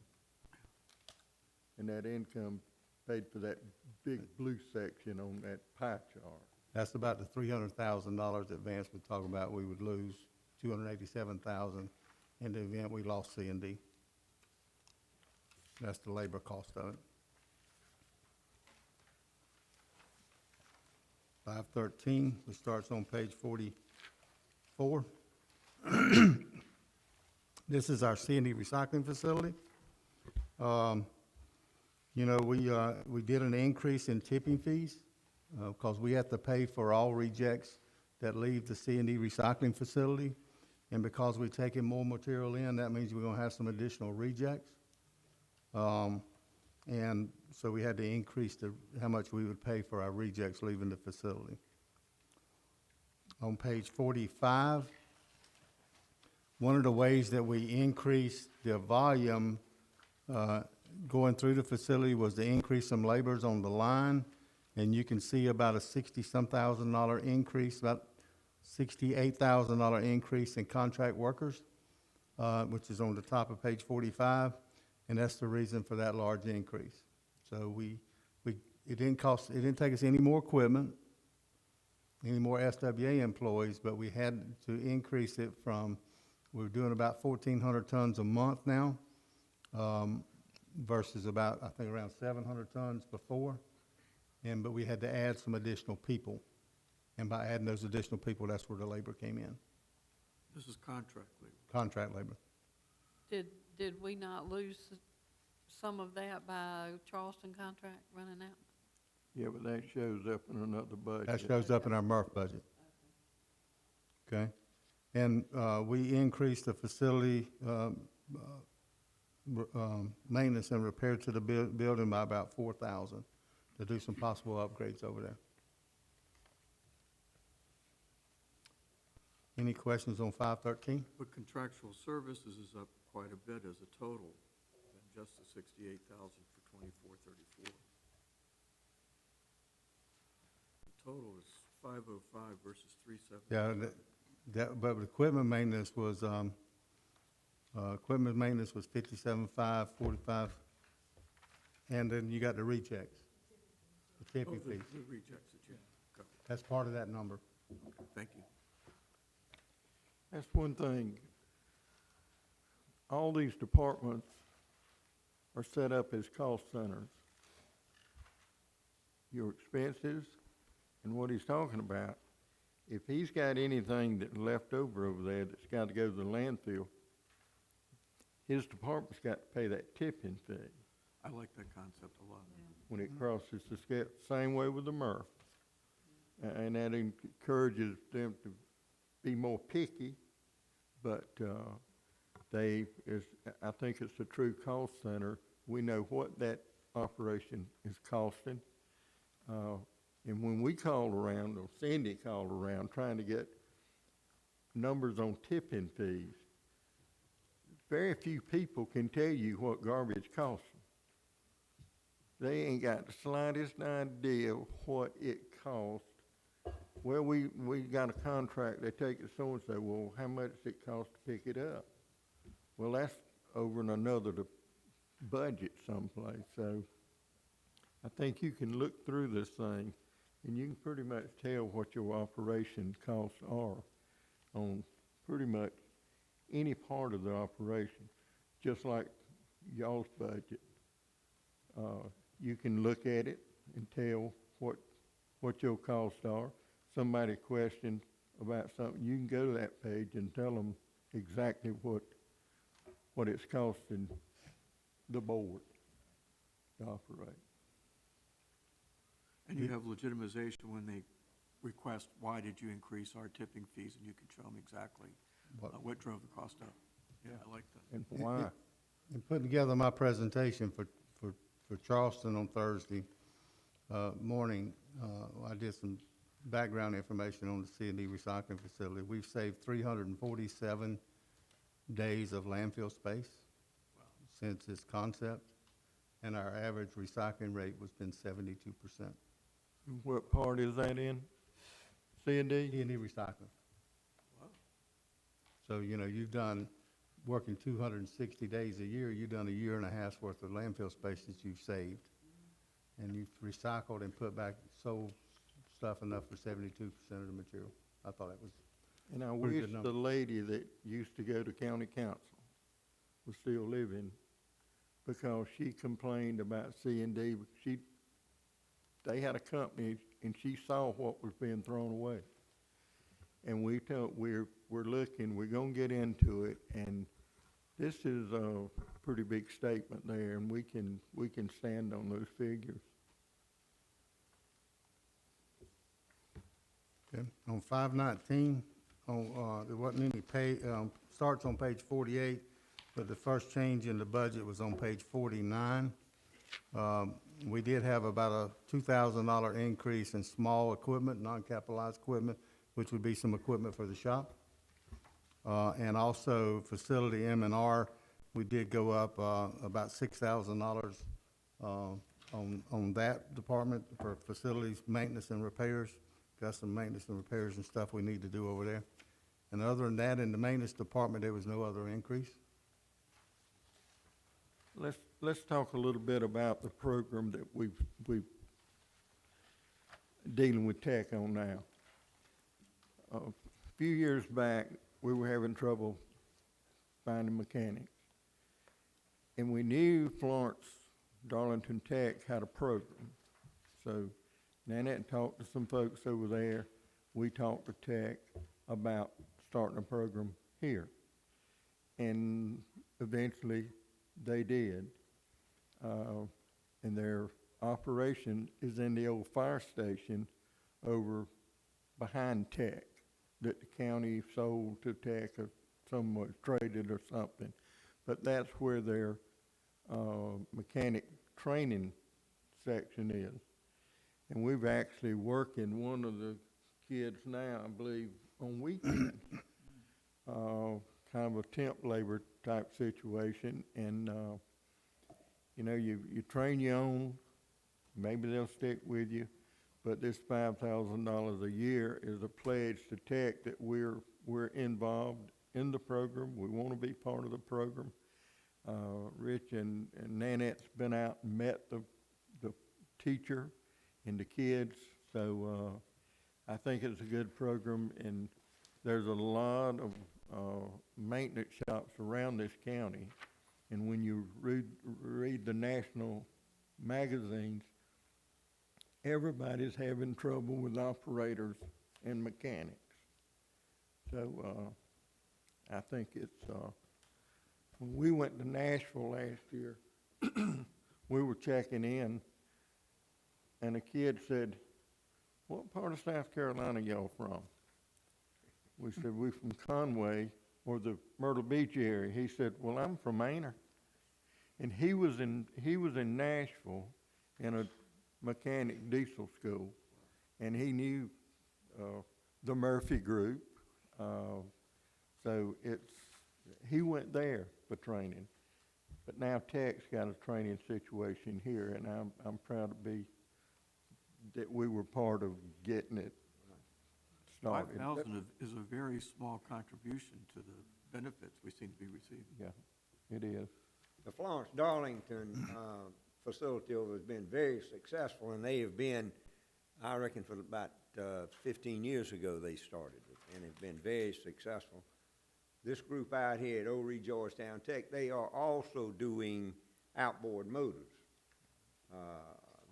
And that income paid for that big blue section on that pie chart. That's about the $300,000 that Vance was talking about. We would lose $287,000 in the event we lost C&D. That's the labor cost of it. 513, which starts on page 44. This is our C&D recycling facility. You know, we did an increase in tipping fees because we have to pay for all rejects that leave the C&D recycling facility. And because we're taking more material in, that means we're going to have some additional rejects. And so we had to increase how much we would pay for our rejects leaving the facility. On page 45, one of the ways that we increased the volume going through the facility was to increase some laborers on the line. And you can see about a $60-some thousand increase, about $68,000 increase in contract workers, which is on the top of page 45. And that's the reason for that large increase. So it didn't take us any more equipment, any more SWA employees, but we had to increase it from, we're doing about 1,400 tons a month now, versus about, I think, around 700 tons before. But we had to add some additional people. And by adding those additional people, that's where the labor came in, This is contract labor. contract labor. Did we not lose some of that by Charleston contract running out? Yeah, but that shows up in another budget. That shows up in our MRF budget. Okay? And we increased the facility maintenance and repair to the building by about $4,000 to do some possible upgrades over there. Any questions on 513? But contractual services is up quite a bit as a total than just the 68,000 for 2434. The total is 505 versus 370. Yeah, but equipment maintenance was 57.5, 45, and then you got the rechecks, the Oh, tipping fees. the rejects that you covered. That's part of that number. Okay, thank you. That's one thing. All these departments are set up as cost centers. Your expenses and what he's talking about, if he's got anything that's left over there that's got to go to the landfill, his department's got to pay that tipping fee I like that concept a lot. when it crosses the scale. Same way with the MRF. And that encourages them to be more picky, but I think it's a true cost center. We know what that operation is costing. And when we called around, or Cindy called around, trying to get numbers on tipping fees, very few people can tell you what garbage costs them. They ain't got the slightest idea what it costs. Well, we got a contract, they take it so-and-so, well, how much does it cost to pick it up? Well, that's over in another budget someplace, so I think you can look through this thing, and you can pretty much tell what your operation costs are on pretty much any part of the operation, just like y'all's budget. You can look at it and tell what your costs are. Somebody questions about something, you can go to that page and tell them exactly what it's costing the board to operate. And you have legitimization when they request, why did you increase our tipping fees? And you can show them exactly what drove the cost up. Yeah, I like that. And why? In putting together my presentation for Charleston on Thursday morning, I did some background information on the C&D recycling facility. We've saved 347 days of landfill space since its concept, and our average recycling rate has been 72%. What part is that in? C&D? C&D recycling. So, you've done, working 260 days a year, you've done a year and a half's worth of landfill space that you've saved. And you've recycled and put back, sold stuff enough for 72% of the material. I thought it was, And I Pretty wish good number. the lady that used to go to county council was still living, because she complained about C&D. They had a company, and she saw what was being thrown away. And we're looking, we're gonna get into it, and this is a pretty big statement there, and we can stand on those figures. okay. On 519, there wasn't any pay, starts on page 48, but the first change in the budget was on page 49. We did have about a $2,000 increase in small equipment, non-capitalized equipment, which would be some equipment for the shop. And also facility M&R, we did go up about $6,000 on that department for facilities maintenance and repairs. Got some maintenance and repairs and stuff we need to do over there. And other than that, in the maintenance department, there was no other increase. Let's talk a little bit about the program that we've dealing with tech on now. A few years back, we were having trouble finding mechanics. And we knew Florence Darlington Tech had a program. So Nanette talked to some folks over there. We talked to Tech about starting a program here. And eventually, they did. And their operation is in the old fire station over behind Tech that the county sold to Tech, or somewhat traded or something. But that's where their mechanic training section is. And we've actually working one of the kids now, I believe, on weekends. Kind of a temp labor type situation, and, you know, you train your own, maybe they'll stick with you, but this $5,000 a year is a pledge to Tech that we're involved in the program. We want to be part of the program. Rich and Nanette's been out and met the teacher and the kids, so I think it's a good program, and there's a lot of maintenance shops around this county, and when you read the national magazines, everybody's having trouble with operators and mechanics. So I think it's, when we went to Nashville last year, we were checking in, and a kid said, "What part of South Carolina y'all from?" We said, "We from Conway or the Myrtle Beach area." He said, "Well, I'm from Manor." And he was in Nashville in a mechanic diesel school, and he knew the Murphy Group. So he went there for training. But now Tech's got a training situation here, and I'm proud to be that we were part of getting it started. 5,000 is a very small contribution to the benefits we seem to be receiving. Yeah, it is. The Florence Darlington facility over has been very successful, and they have been, I reckon, for about 15 years ago they started it, and have been very successful. This group out here at O'Ree Georgetown Tech, they are also doing outboard motors.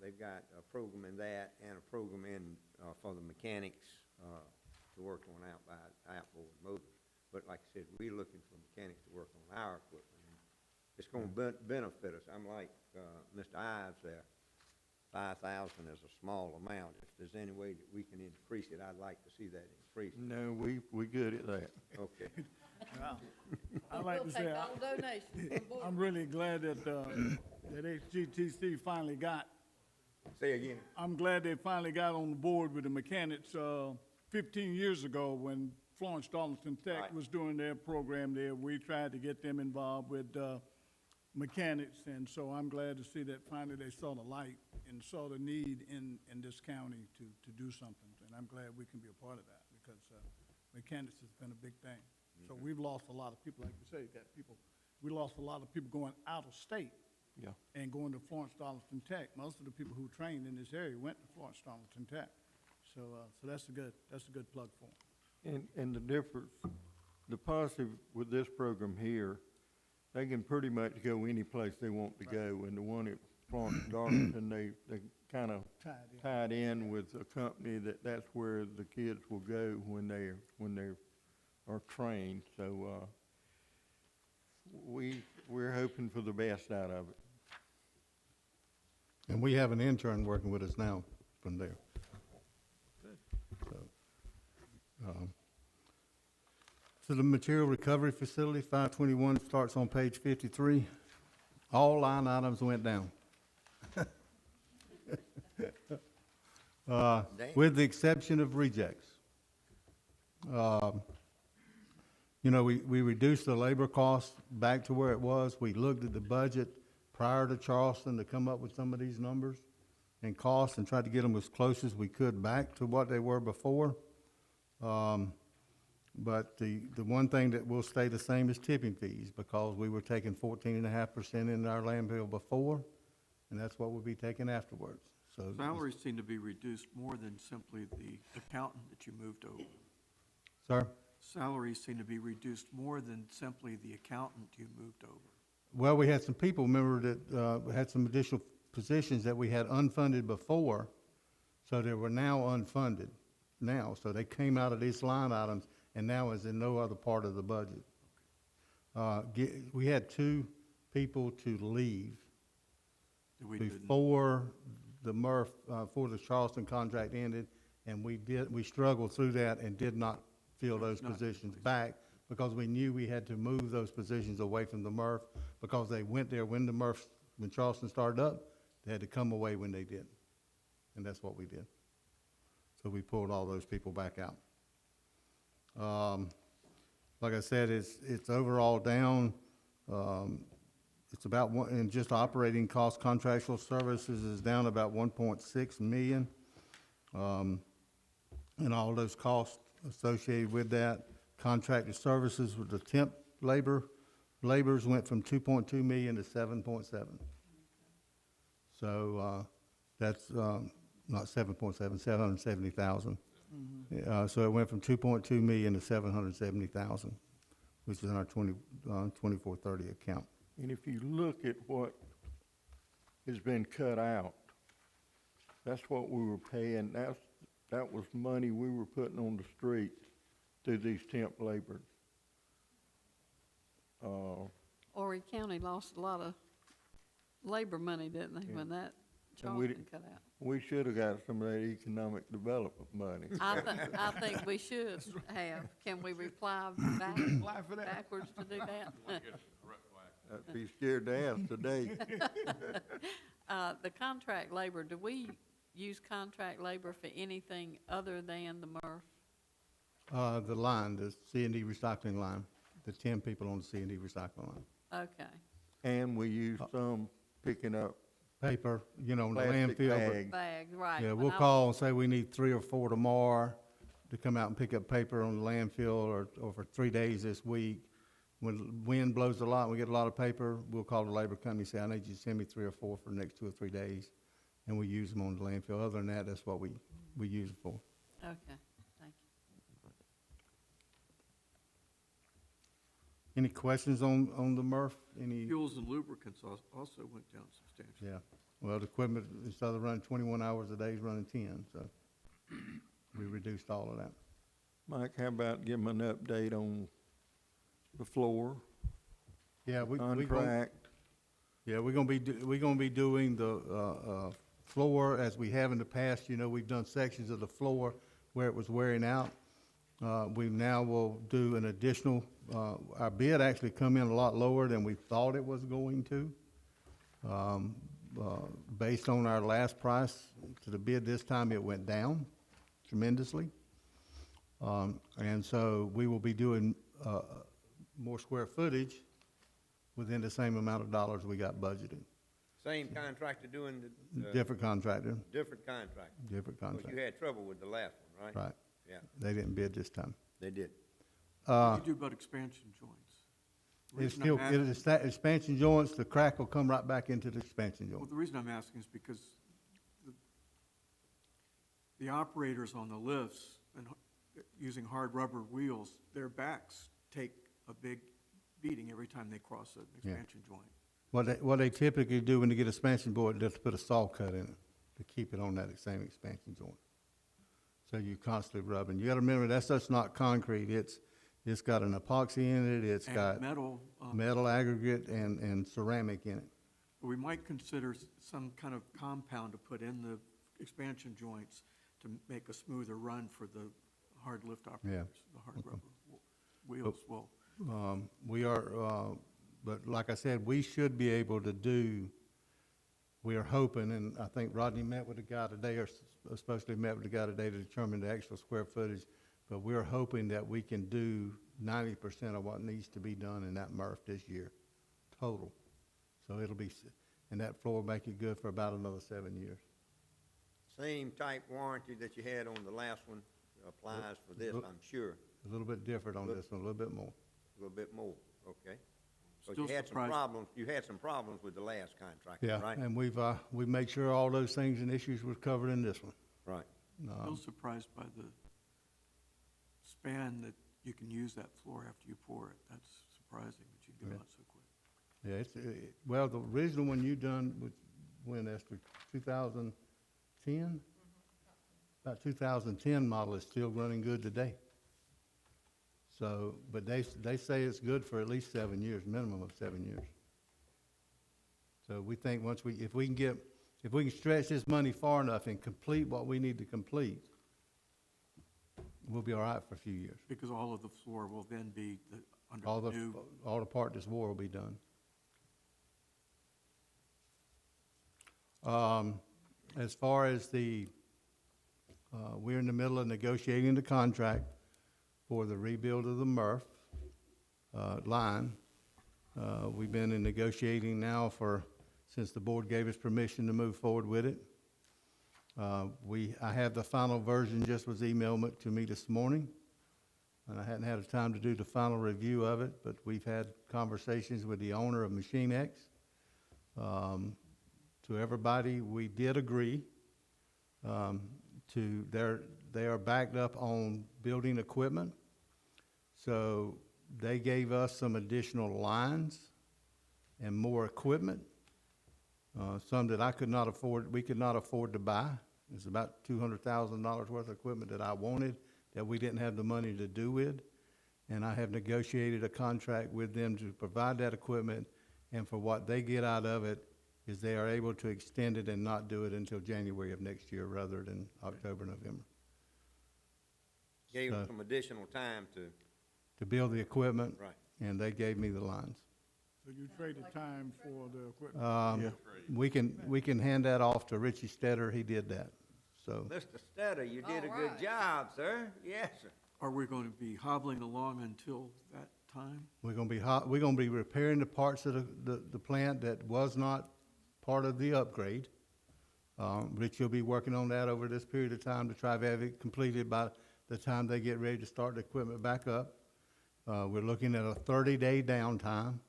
They've got a program in that and a program in for the mechanics to work on outboard motors. But like I said, we're looking for mechanics to work on our equipment. It's going to benefit us. I'm like Mr. Ives there. 5,000 is a small amount. If there's any way that we can increase it, I'd like to see that increase. No, we good at that. Okay. I'd like to say, We'll take all donations. I'm really glad that HGTC finally got, Say again. I'm glad they finally got on the board with the mechanics 15 years ago when Florence Darlington Tech Right. was doing their program there. We tried to get them involved with mechanics, and so I'm glad to see that finally they saw the light and saw the need in this county to do something. And I'm glad we can be a part of that because mechanics has been a big thing. So we've lost a lot of people, like you say, we lost a lot of people going out of state Yeah. and going to Florence Darlington Tech. Most of the people who trained in this area went to Florence Darlington Tech. So that's a good plug for them. And the difference, the positive with this program here, they can pretty much go any place they want to go. And the one at Florence Darlington, they kind of tied in with a company that's where the kids will go when they are trained. So we're hoping for the best out of it. And we have an intern working with us now from there. So the material recovery facility, 521, starts on page 53. All line items went down. With the exception of rejects. You know, we reduced the labor cost back to where it was. We looked at the budget prior to Charleston to come up with some of these numbers and costs and tried to get them as close as we could back to what they were before. But the one thing that will stay the same is tipping fees, because we were taking 14.5% in our landfill before, and that's what we'll be taking afterwards. So Salaries seem to be reduced more than simply the accountant that you moved over. Sir? Salaries seem to be reduced more than simply the accountant you moved over. Well, we had some people, remember, that had some additional positions that we had unfunded before, so they were now unfunded now. So they came out of these line items and now is in no other part of the budget. We had 2 people to leave That we didn't. before the before the Charleston contract ended, and we struggled through that and did not fill those Not positions complete. back, because we knew we had to move those positions away from the MRF, because they went there when Charleston started up, they had to come away when they did. and that's what we did. So we pulled all those people back out. Like I said, it's overall down. It's about one, and just operating costs, contractual services is down about 1.6 million. And all those costs associated with that. Contracted services with the temp labors went from 2.2 million to 7.7. So, that's, not 7.7, 770,000. So it went from 2.2 million to 770,000, which is in our 2430 account. And if you look at what has been cut out, that's what we were paying, that was money we were putting on the street through these temp laborers. Horry County lost a lot of labor money, didn't they, when that And we Charleston cut out? We should have got some of that economic development money. I think we should have. Can we reply back, Apply for that. backwards to do that? I'd be scared to ask today. The contract labor, do we use contract labor for anything other than the MRF? The line, the C&D recycling line, the 10 people on the C&D recycling line. Okay, And we use some picking up Paper, you know, in the plastic landfill. but- bags. bags, right. Yeah, but we'll I- call and say we need 3 or 4 tomorrow to come out and pick up paper on the landfill, or for 3 days this week. When the wind blows a lot, and we get a lot of paper, we'll call the labor company and say, I need you to send me 3 or 4 for the next 2 or 3 days. And we use them on the landfill. Other than that, that's what we use it for. Okay, thank you. Any questions on the MRF? Any? Fuels and lubricants also went down substantially. Yeah, well, the equipment, instead of running 21 hours a day, is running 10, so we reduced all of that. Mike, how about give them an update on the floor, Yeah, we contract? Yeah, we're gonna be doing the floor as we have in the past. You know, we've done sections of the floor where it was wearing out. We now will do an additional, our bid actually come in a lot lower than we thought it was going to. Based on our last price to the bid this time, it went down tremendously. And so we will be doing more square footage within the same amount of dollars we got budgeted. Same contractor doing the. Different contractor, Different contractor. different But you contractor, had trouble with the last one, right? right. Yeah, They didn't bid this time. they did. What do you do about expansion joints? The It's reason still, I'm it is that expansion joints, the crack will come right back into the expansion Well, joint. the reason I'm asking is because the operators on the lifts and using hard rubber wheels, their backs take a big beating every time they cross an Yeah. expansion joint. What they typically do when they get a expansion board, they'll put a saw cut in it to keep it on that same expansion joint. So you're constantly rubbing. You gotta remember, that's just not concrete. It's got an epoxy in it, it's And got metal, metal aggregate and ceramic in it. we might consider some kind of compound to put in the expansion joints to make a smoother run for the hard lift operators. The hard rubber wheels will. We are, but like I said, we should be able to do, we are hoping, and I think Rodney met with the guy today, or supposedly met with the guy today to determine the actual square footage, but we're hoping that we can do 90% of what needs to be done in that MRF this year, total. So it'll be, and that floor will make it good for about another 7 years. Same type warranty that you had on the last one applies for this, I'm sure. A little bit different on this one, a little bit more. A little bit more, okay? But Still you had some surprised. problems, you had some problems with the last contractor, Yeah, right? and we've made sure all those things and issues were covered in this one. Right. Still surprised by the span that you can use that floor after you pour it. That's surprising that you do Yeah. that so quick. Yeah, well, the original one you done was when, Esther, 2010? About 2010 model is still running good today. So, but they say it's good for at least 7 years, minimum of 7 years. So we think if we can stretch this money far enough and complete what we need to complete, we'll be all right for a few years. Because all of the floor will then be under All the the, new. all the part this war will be done. As far as we're in the middle of negotiating the contract for the rebuild of the MRF line. We've been in negotiating now since the board gave us permission to move forward with it. I have the final version, just was emailed to me this morning, and I hadn't had a time to do the final review of it, but we've had conversations with the owner of Machine X. To everybody, we did agree they are backed up on building equipment. So they gave us some additional lines and more equipment, some that we could not afford to buy. It's about $200,000 worth of equipment that I wanted that we didn't have the money to do with. And I have negotiated a contract with them to provide that equipment, and for what they get out of it is they are able to extend it and not do it until January of next year rather than October, November. Gave them So- some additional time to, To build the equipment. right. And they gave me the lines. So you traded time for the equipment? We can hand that off to Richie Stetter, he did that, so. Mr. Stetter, you did a good job, sir. Yes, sir. Are we going to be hobbling along until that time? We're gonna be repairing the parts of the plant that was not part of the upgrade. Rich will be working on that over this period of time to try to have it completed by the time they get ready to start the equipment back up. We're looking at a 30-day downtime.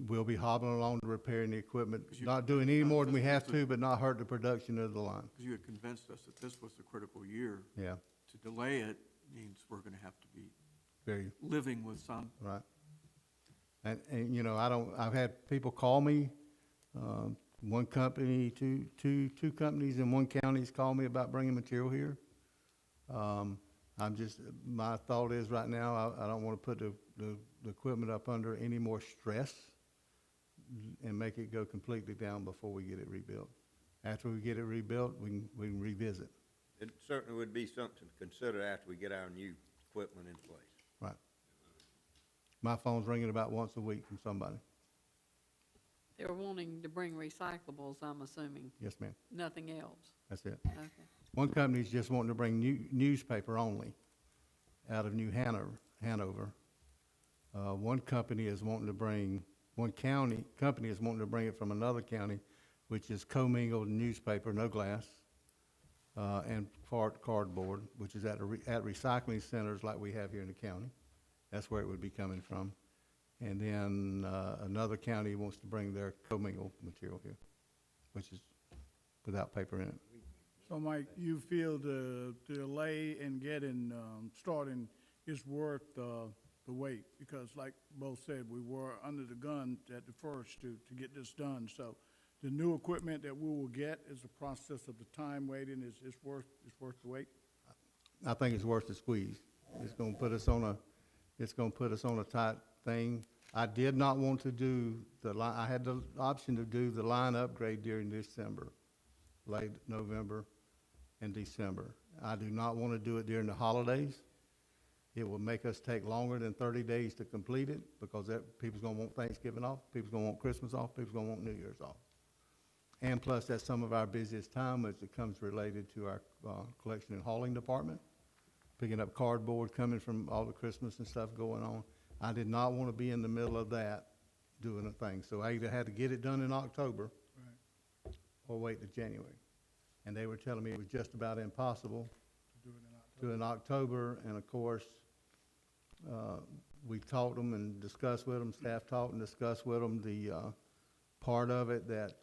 We'll be hobbling along to repairing the equipment, not doing any more than we have to, but not hurt the production of the line. Because you had convinced us that this was the critical year. Yeah, To delay it means we're going to have to be very. living with some. Right. And, you know, I've had people call me, one company, two companies in one county's called me about bringing material here. My thought is right now, I don't want to put the equipment up under any more stress and make it go completely down before we get it rebuilt. After we get it rebuilt, we can revisit. It certainly would be something to consider after we get our new equipment in place. Right. My phone's ringing about once a week from somebody. They're wanting to bring recyclables, I'm assuming, Yes, ma'am. nothing else. That's it. Okay. One company's just wanting to bring newspaper only out of New Hanover. One company is wanting to bring, company is wanting to bring it from another county, which is commingled newspaper, no glass, and cardboard, which is at recycling centers like we have here in the county. That's where it would be coming from. And then another county wants to bring their commingled material here, which is without paper in it. So, Mike, you feel the delay in getting, starting is worth the wait? Because like both said, we were under the gun at the first to get this done. So the new equipment that we will get is the process of the time waiting is worth the wait? I think it's worth the squeeze. It's gonna put us on a tight thing. I did not want to do I had the option to do the line upgrade during December, late November and December. I do not want to do it during the holidays. It will make us take longer than 30 days to complete it because people's gonna want Thanksgiving off, people's gonna want Christmas off, people's gonna want New Year's off. And plus, that's some of our busiest time as it comes related to our collection and hauling department, picking up cardboard coming from all the Christmas and stuff going on. I did not want to be in the middle of that doing a thing. So I either had to get it done in October or wait to January. And they were telling me it was just about impossible to do it in October. And of course, we talked them and discussed with them, staff talked and discussed with them the part of it that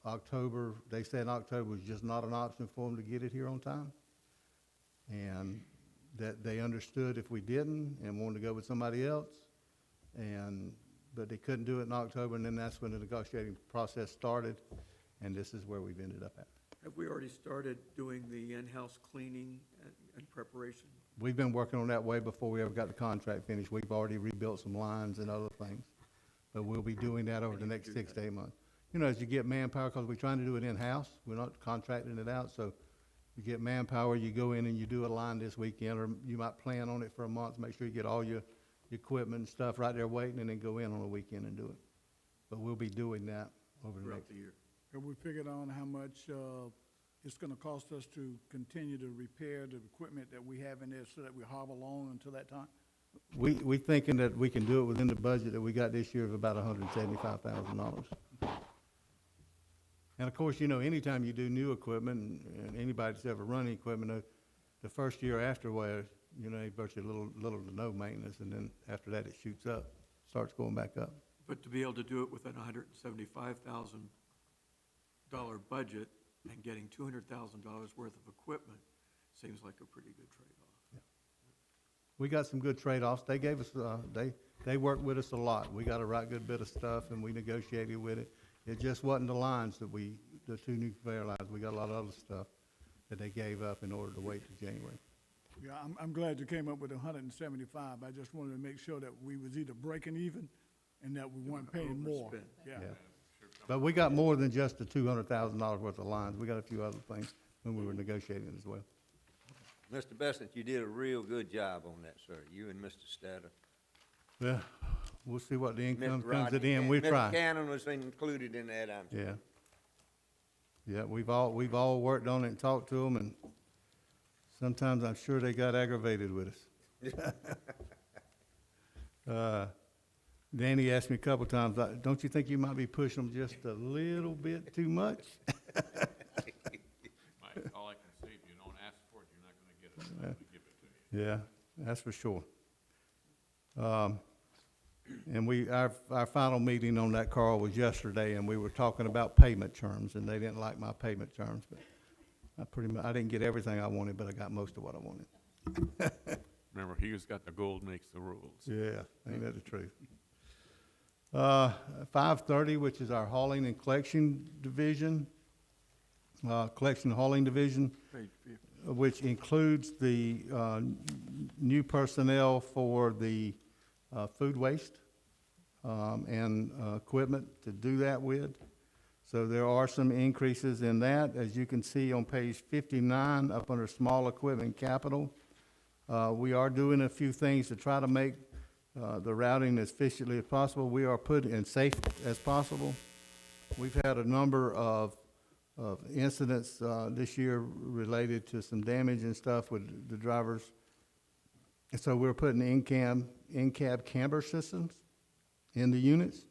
October, they said October was just not an option for them to get it here on time. And that they understood if we didn't and wanted to go with somebody else. But they couldn't do it in October, and then that's when the negotiating process started, and this is where we've ended up at. Have we already started doing the in-house cleaning and preparation? We've been working on that way before we ever got the contract finished. We've already rebuilt some lines and other things, but we'll be doing that over the next 6 to 8 months. You know, as you get manpower, because we're trying to do it in-house, we're not contracting it out, so you get manpower, you go in and you do a line this weekend, or you might plan on it for a month, make sure you get all your equipment and stuff right there waiting, and then go in on a weekend and do it. But we'll be doing that over the throughout next. the year. Have we figured on how much, it's gonna cost us to continue to repair the equipment that we have in there so that we hobble along until that time? We thinking that we can do it within the budget that we got this year of about $175,000. And of course, you know, anytime you do new equipment, and anybody that's ever run equipment, the first year afterward, you know, virtually little to no maintenance, and then after that, it shoots up, starts going back up. But to be able to do it within a $175,000 budget and getting $200,000 worth of equipment seems like a pretty good trade-off. We got some good trade-offs. They gave us, they worked with us a lot. We got a right good bit of stuff, and we negotiated with it. It just wasn't the lines that the two new conveyor lines. We got a lot of other stuff that they gave up in order to wait till January. Yeah, I'm glad you came up with 175. I just wanted to make sure that we was either breaking even and that we weren't paying more. Overspend. Yeah. But we got more than just the $200,000 worth of lines. We got a few other things when we were negotiating as well. Mr. Besant, you did a real good job on that, sir, you and Mr. Statter. Yeah, we'll see what the income Mr. comes at Rodney, the end. and We Mr. try. Cannon was included in that, I'm sure. Yeah. Yeah, we've all worked on it and talked to them, and sometimes I'm sure they got aggravated with us. Danny asked me a couple times, don't you think you might be pushing them just a little bit too much? Mike, all I can say, if you don't ask for it, you're not gonna get it, I'm gonna give it to you. Yeah, that's for sure. And our final meeting on that, Carl, was yesterday, and we were talking about payment terms, and they didn't like my payment terms, but I didn't get everything I wanted, but I got most of what I wanted. Remember, he who's got the gold makes the rules. Yeah, ain't that the truth? 530, which is our hauling and collection division, collection and hauling division, Page 50. which includes the new personnel for the food waste and equipment to do that with. So there are some increases in that. As you can see on page 59, up under small equipment capital, we are doing a few things to try to make the routing as efficiently as possible. We are putting in safe as possible. We've had a number of incidents this year related to some damage and stuff with the drivers. And so we're putting in-cab camber systems in the units.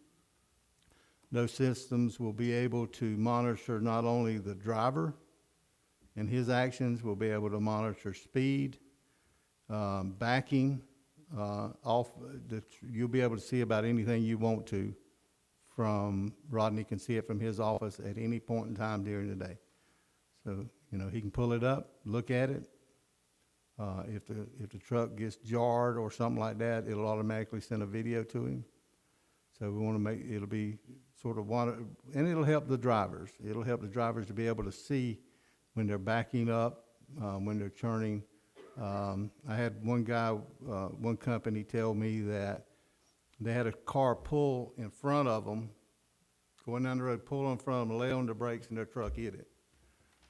Those systems will be able to monitor not only the driver and his actions, we'll be able to monitor speed, backing, you'll be able to see about anything you want to from, Rodney can see it from his office at any point in time during the day. So, you know, he can pull it up, look at it. If the truck gets jarred or something like that, it'll automatically send a video to him. So we want to it'll be sort of and it'll help the drivers. It'll help the drivers to be able to see when they're backing up, when they're churning. I had one company tell me that they had a car pull in front of them, going down the road, pull in front of them, lay on the brakes, and their truck hit it.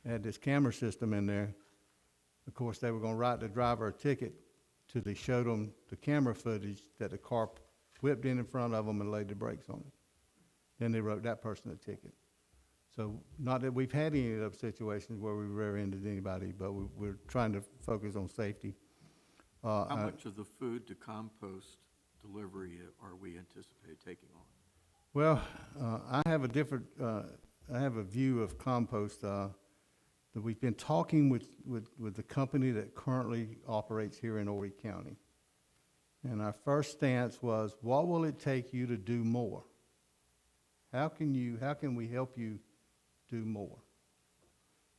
They had this camera system in there. Of course, they were going to write the driver a ticket till they showed them the camera footage that the car whipped in front of them and laid the brakes on it. Then they wrote that person a ticket. So not that we've had any of those situations where we rear-ended anybody, but we're trying to focus on safety. How much of the food to compost delivery are we anticipate taking on? Well, I have a view of compost, that we've been talking with the company that currently operates here in Horry County. And our first stance was, what will it take you to do more? How can we help you do more?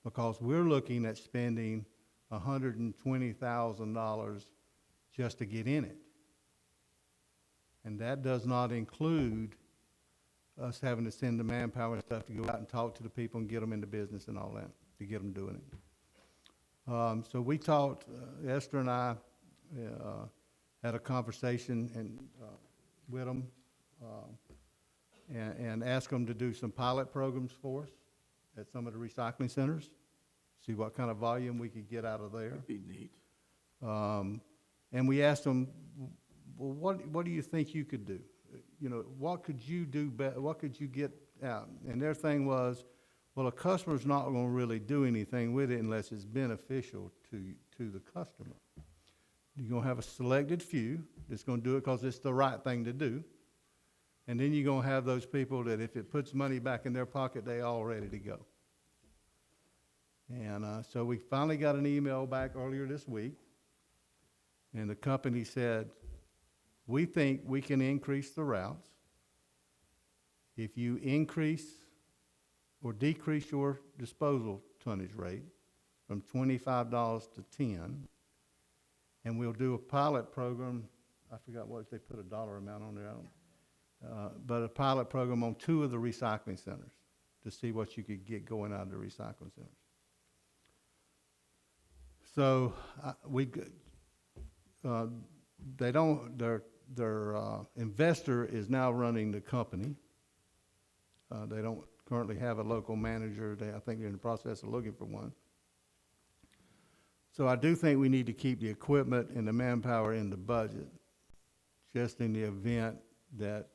Because we're looking at spending $120,000 just to get in it. And that does not include us having to send the manpower and stuff to go out and talk to the people and get them into business and all that, to get them doing it. So we talked, Esther and I had a conversation with them and asked them to do some pilot programs for us at some of the recycling centers, see what kind of volume we could get out of there. That'd be neat. And we asked them, well, what do you think you could do? You know, what could you do what could you get out. And their thing was, well, a customer's not gonna really do anything with it unless it's beneficial to the customer. You're gonna have a selected few that's gonna do it because it's the right thing to do. And then you're gonna have those people that if it puts money back in their pocket, they all ready to go. And so we finally got an email back earlier this week, and the company said, we think we can increase the routes if you increase or decrease your disposal tonnage rate from $25 to $10, and we'll do a pilot program. I forgot what they put a dollar amount on there. But a pilot program on 2 of the recycling centers to see what you could get going out of the recycling centers. So their investor is now running the company. They don't currently have a local manager. I think they're in the process of looking for one. So I do think we need to keep the equipment and the manpower in the budget, just in the event that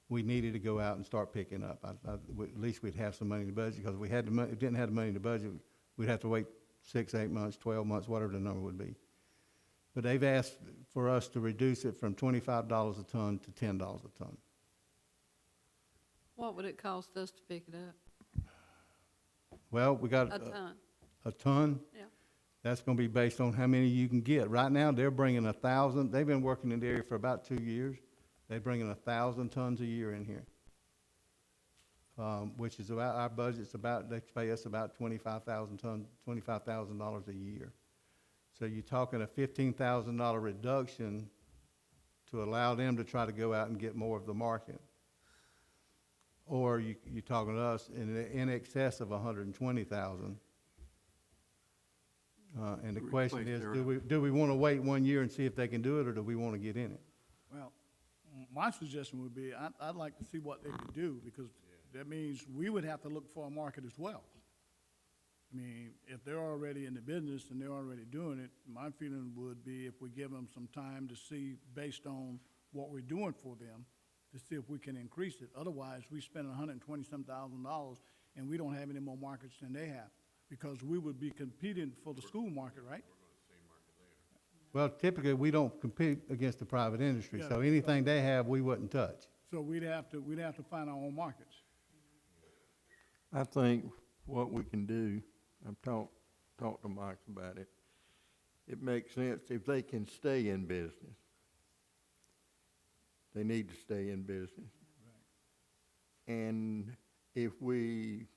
we needed to go out and start picking up. At least we'd have some money in the budget, because if we didn't have the money in the budget, we'd have to wait 6, 8 months, 12 months, whatever the number would be. But they've asked for us to reduce it from $25 a ton to $10 a ton. What would it cost us to pick it up? Well, we got A ton? a ton. Yeah. That's gonna be based on how many you can get. Right now, they're bringing 1,000. They've been working in the area for about 2 years. They're bringing 1,000 tons a year in here. Which is about, our budget's about, they pay us about $25,000 a year. So you're talking a $15,000 reduction to allow them to try to go out and get more of the market. Or you're talking to us in excess of 120,000. And the To question replace is, do we want to wait 1 year and see if they can do it, or do we want to get in it? Well, my suggestion would be, I'd like to see what they could do, because that means we would have to look for a market as well. I mean, if they're already in the business and they're already doing it, my feeling would be if we give them some time to see, based on what we're doing for them, to see if we can increase it. Otherwise, we spend $120-some thousand, and we don't have any more markets than they have, because we would be competing for the school market, right? Well, typically, we don't compete against the private industry, so Yeah. anything they have, we wouldn't touch. So we'd have to find our own markets. I think what we can do, I've talked to Mike about it, it makes sense if they can stay in business. They need to stay in business. And if we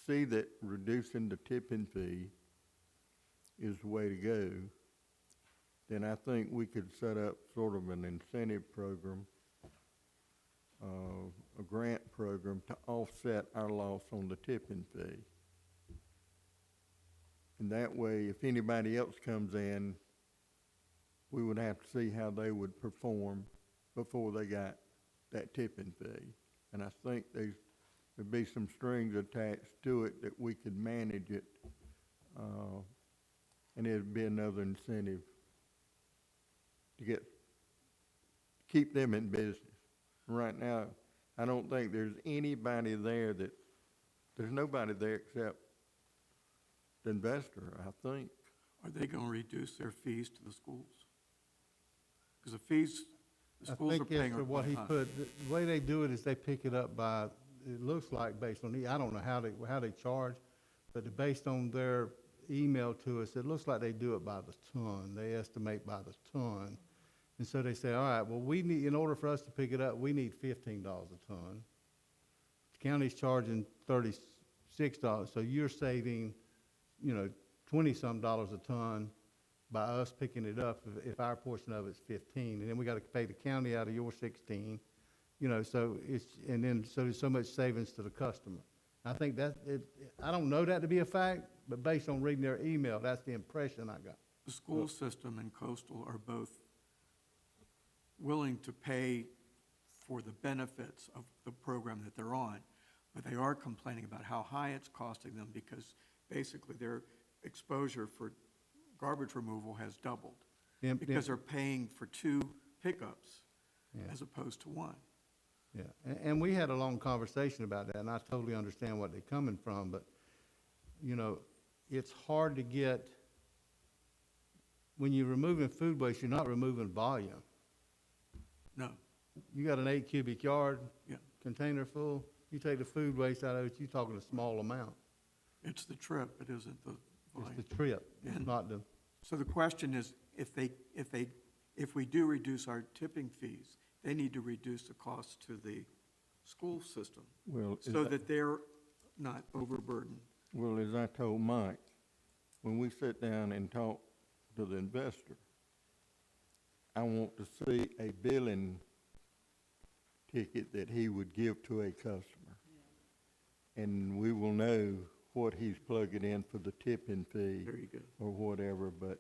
see that reducing the tipping fee is the way to go, then I think we could set up sort of an incentive program, a grant program to offset our loss on the tipping fee. And that way, if anybody else comes in, we would have to see how they would perform before they got that tipping fee. And I think there'd be some strings attached to it that we could manage it, and it'd be another incentive to keep them in business. Right now, I don't think there's anybody there there's nobody there except the investor, I think. Are they gonna reduce their fees to the schools? Because the fees, the I schools are think paying for are what he quite high. put, the way they do it is they pick it up by, it looks like based on, I don't know how they charge, but based on their email to us, it looks like they do it by the ton. They estimate by the ton. And so they say, all right, well, we need, in order for us to pick it up, we need $15 a ton. The county's charging $36, so you're saving, 20-some dollars a ton by us picking it up if our portion of it's 15, and then we got to pay the county out of your 16, so so there's so much savings to the customer. I think I don't know that to be a fact, but based on reading their email, that's the impression I got. The school system and coastal are both willing to pay for the benefits of the program that they're on, but they are complaining about how high it's costing them, because basically their exposure for garbage removal has doubled, because they're paying for 2 pickups Yeah. as opposed to 1. Yeah, and we had a long conversation about that, and I totally understand what they're coming from, but, you know, it's hard to get, when you're removing food waste, you're not removing volume. No, You got an 8 cubic yard yeah, container full, you take the food waste out of it, you're talking a small amount. it's the trip, it isn't the It's volume. the trip, it's And- not the, So the question is, if we do reduce our tipping fees, they need to reduce the cost to the school system Well, so that they're not overburdened. Well, as I told Mike, when we sit down and talk to the investor, I want to see a billing ticket that he would give to a customer. And we will know what he's plugging in for the tipping fee There you go. or whatever, but,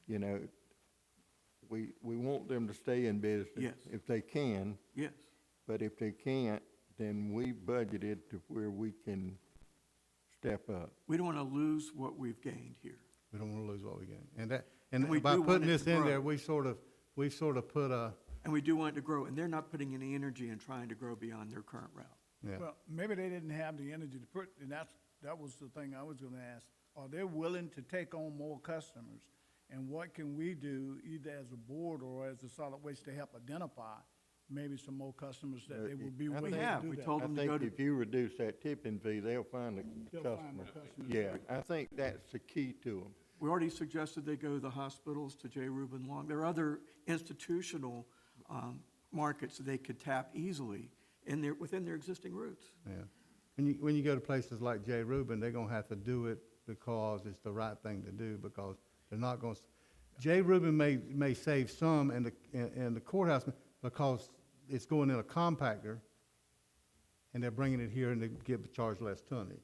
you know, we want them to stay in business. Yes. If they can, Yes, but if they can't, then we budgeted to where we can step up. we don't want to lose what we've gained here. we don't wanna lose what we gain. And that, And we and by do want putting it this to in grow. there, we sort of put a, And we do want it to grow, and they're not putting any energy in trying to grow beyond their current route. yeah. Well, maybe they didn't have the energy to put, and that was the thing I was gonna ask. Are they willing to take on more customers? And what can we do, either as a board or as a solid waste, to help identify maybe some more customers that they will be I willing We to do have, that? we told I them to go think to, if you reduce that tipping fee, they'll find a They'll find customer. the customers. Yeah, I think that's the key to them. we already suggested they go to the hospitals, to J. Reuben Long. There are other institutional markets that they could tap easily within their existing routes. Yeah. When you go to places like J. Reuben, they're gonna have to do it because it's the right thing to do, because they're not gonna, J. Reuben may save some in the courthouse because it's going in a compactor and they're bringing it here and they get charged less tonnage.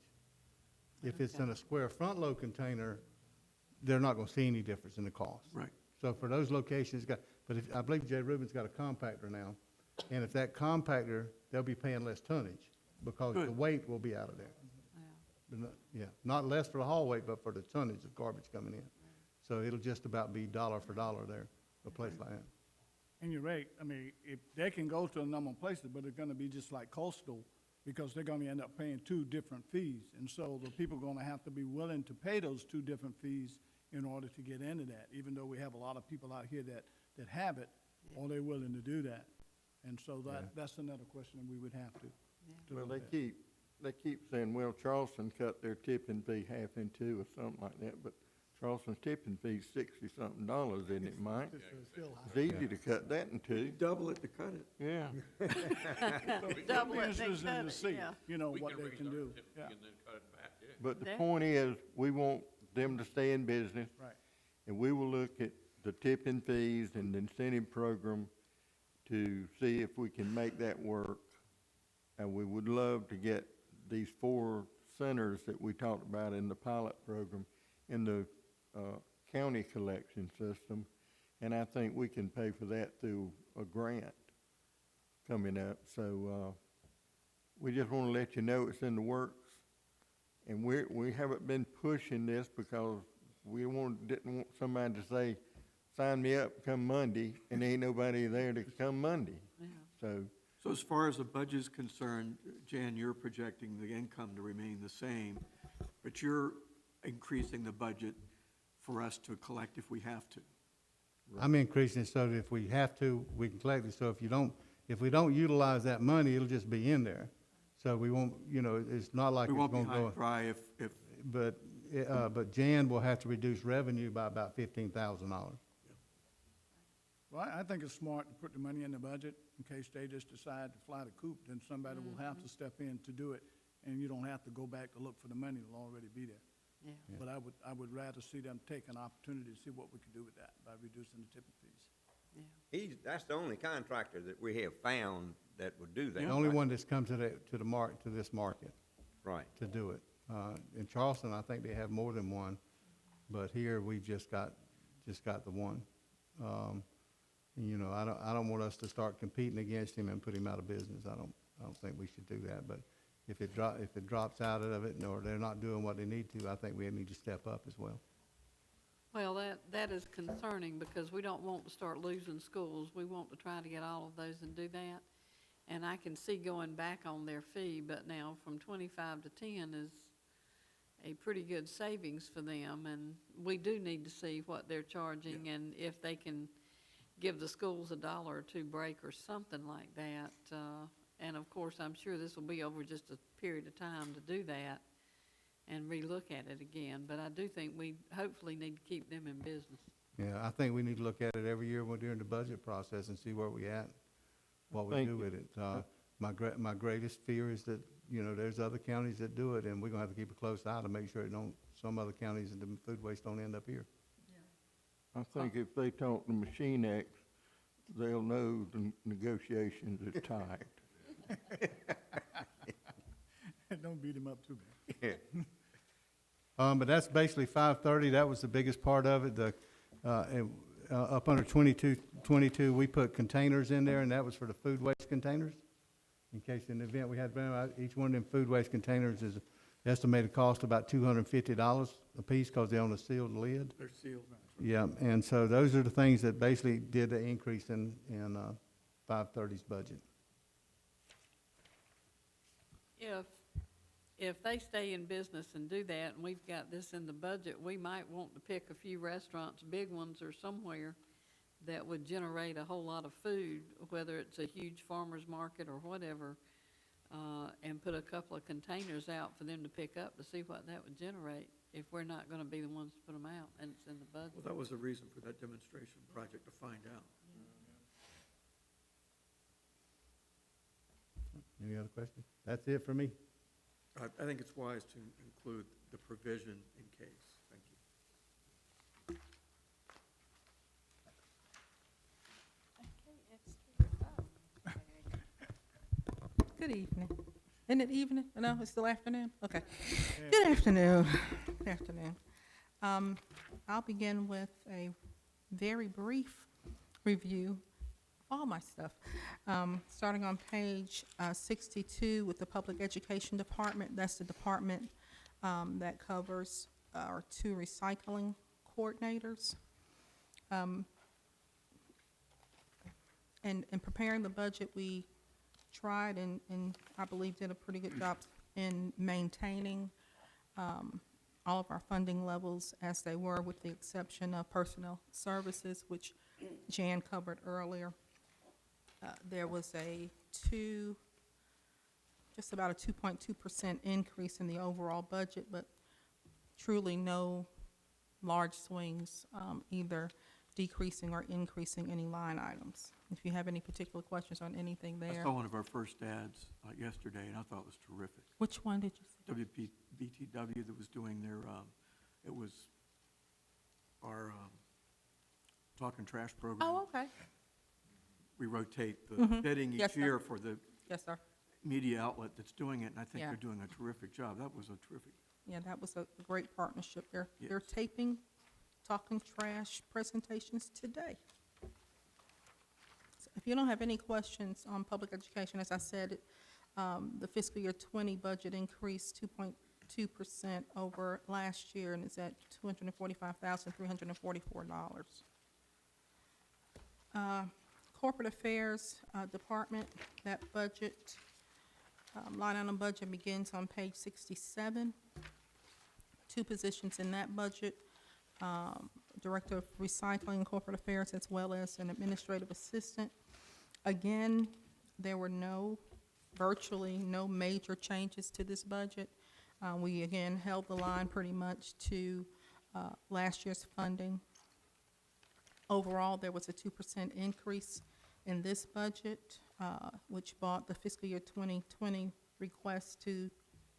If it's in a square front load container, they're not gonna see any difference in the cost. Right. So for those locations, but I believe J. Reuben's got a compactor now, and if that compactor, they'll be paying less tonnage, because the Good. weight will be out of there. But not less for the haul weight, but for the tonnage of garbage coming in. So it'll just about be dollar for dollar there, a place like that. And you're right, I mean, if they can go to a number of places, but it's gonna be just like coastal, because they're gonna end up paying two different fees. And so the people are gonna have to be willing to pay those two different fees in order to get into that, even though we have a lot of people out here that have it, are they willing to do that? And so that's another question that we would have to. Well, look they at. keep saying, well, Charleston cut their tipping fee half in two or something like that, but Charleston's tipping fee's $60-something, isn't it, Mike? It's still high. It's easy to cut that in two. Double it to cut it. Yeah. Double it, Interest they in cut to it, see, yeah. you know, We what they raise can our do. tip fee Yeah, and then cut it back, yeah. But the That- point is, we want them to stay in business. right. And we will look at the tipping fees and the incentive program to see if we can make that work. And we would love to get these 4 centers that we talked about in the pilot program in the county collection system. And I think we can pay for that through a grant coming up. So we just want to let you know it's in the works. And we haven't been pushing this because we didn't want somebody to say, sign me up, come Monday, and ain't nobody there to come Monday. Yeah. So as far as the budget is concerned, Jan, you're projecting the income to remain the same, but you're increasing the budget for us to collect if we have to. I'm increasing it so that if we have to, we can collect it. So if we don't utilize that money, it'll just be in there. So we won't, it's not like We it's won't be gonna high go. and dry if, But Jan will have to reduce revenue by about $15,000. Well, I think it's smart to put the money in the budget in case they just decide to fly the coop, then somebody will have to step in to do it, and you don't have to go back to look for the money, it'll already be there. Yeah. But I would rather see them take an opportunity to see what we can do with that by reducing the tipping fees. That's the only contractor that we have found that would do that. The only right? one that's come to this market Right. to do it. In Charleston, I think they have more than one, but here we just got the one. I don't want us to start competing against him and put him out of business. I don't think we should do that. But if it drops out of it, or they're not doing what they need to, I think we need to step up as well. Well, that is concerning because we don't want to start losing schools. We want to try to get all of those and do that. And I can see going back on their fee, but now from 25 to 10 is a pretty good savings for them. And we do need to see what they're charging and if they can give the schools $1 or $2 break or something like that. And of course, I'm sure this will be over just a period of time to do that and relook at it again. But I do think we hopefully need to keep them in business. Yeah, I think we need to look at it every year when during the budget process and see where we at, what we Thank do you. with it. My greatest fear is that, there's other counties that do it, and we're gonna have to keep a close eye to make sure it don't, some other counties and the food waste don't end up here. I think if they talk to Machine X, they'll know the negotiations are tight. Don't beat him up too bad. But that's basically 530, that was the biggest part of it. Up under 22, we put containers in there, and that was for the food waste containers. In case in the event we had, each one of them food waste containers is estimated cost about $250 a piece, because they own a sealed lid. They're sealed. Yeah, and so those are the things that basically did the increase in 530's budget. If they stay in business and do that, and we've got this in the budget, we might want to pick a few restaurants, big ones or somewhere, that would generate a whole lot of food, whether it's a huge farmer's market or whatever, and put a couple of containers out for them to pick up to see what that would generate, if we're not gonna be the ones to put them out, and it's in the budget. Well, that was the reason for that demonstration project, to find out. Any other questions? That's it for me. I think it's wise to include the provision in case. Thank you. Good evening. Isn't it evening? No, it's still afternoon? Okay. Good afternoon. Good afternoon. I'll begin with a very brief review of all my stuff. Starting on page 62 with the Public Education Department. That's the department that covers our 2 recycling coordinators. In preparing the budget, we tried and I believe did a pretty good job in maintaining all of our funding levels as they were, with the exception of personnel services, which Jan covered earlier. There was just about a 2.2% increase in the overall budget, but truly no large swings, either decreasing or increasing any line items. If you have any particular questions on anything I there. saw one of our first ads yesterday, and I thought it was terrific. Which one did you see? WPBTW that was doing their, it was our Talking Trash program. Oh, okay. We rotate the bidding Yes, each sir. year for the Yes, sir. media outlet that's doing it, and I think Yeah. they're doing a terrific job. That was a terrific. Yeah, that was a great partnership. They're Yes. taping Talking Trash presentations today. So if you don't have any questions on public education, as I said, the fiscal year 20 budget increased 2.2% over last year and is at $245,344. Corporate Affairs Department, that budget, line item budget begins on page 67. 2 positions in that budget, Director of Recycling and Corporate Affairs, as well as an administrative assistant. Again, there were virtually no major changes to this budget. We again held the line pretty much to last year's funding. Overall, there was a 2% increase in this budget, which brought the fiscal year 2020 request to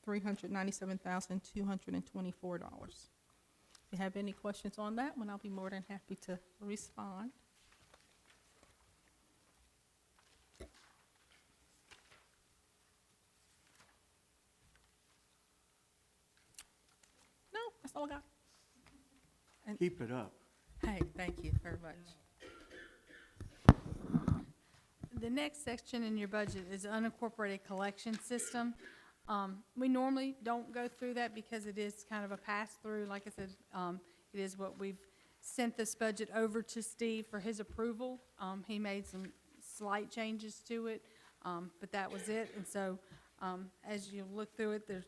$397,224. If you have any questions on that one, I'll be more than happy to respond. No, that's all I got. Keep it up. Hey, thank you very much. The next section in your budget is unincorporated collection system. We normally don't go through that because it is kind of a pass-through. Like I said, it is what we've sent this budget over to Steve for his approval. He made some slight changes to it. but that was it. And so, as you look through it, there's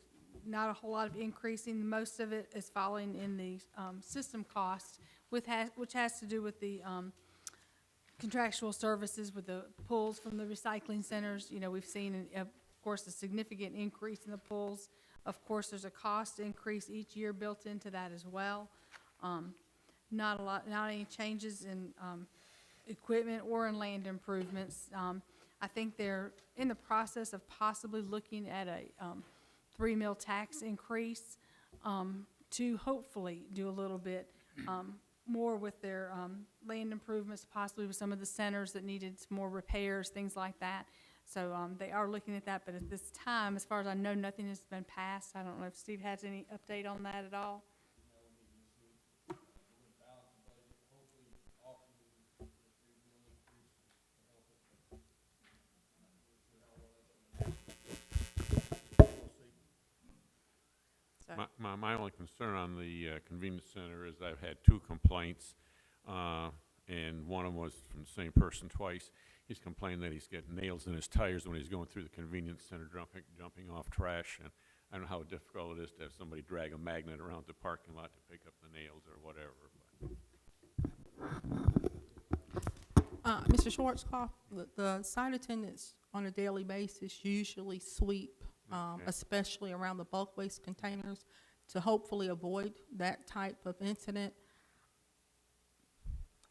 not a whole lot of increasing. Most of it is falling in the, system cost, which has to do with the, contractual services with the pulls from the recycling centers. You know, we've seen, of course, a significant increase in the pulls. Of course, there's a cost increase each year built into that as well. Not any changes in, equipment or in land improvements. I think they're in the process of possibly looking at a, 3 mil tax increase, to hopefully do a little bit, more with their land improvements, possibly with some of the centers that needed some more repairs, things like that. So they are looking at that, but at this time, as far as I know, nothing has been passed. I don't know if Steve has any update on that at all. So, My only concern on the convenience center is I've had 2 complaints, and one of them was from the same person twice. He's complaining that he's getting nails in his tires when he's going through the convenience center, jumping off trash. And I don't know how difficult it is to have somebody drag a magnet around the parking lot to pick up the nails or whatever. But Mr. Schwarzkopf, the site attendants on a daily basis usually sweep, Okay. especially around the bulk waste containers, to hopefully avoid that type of incident.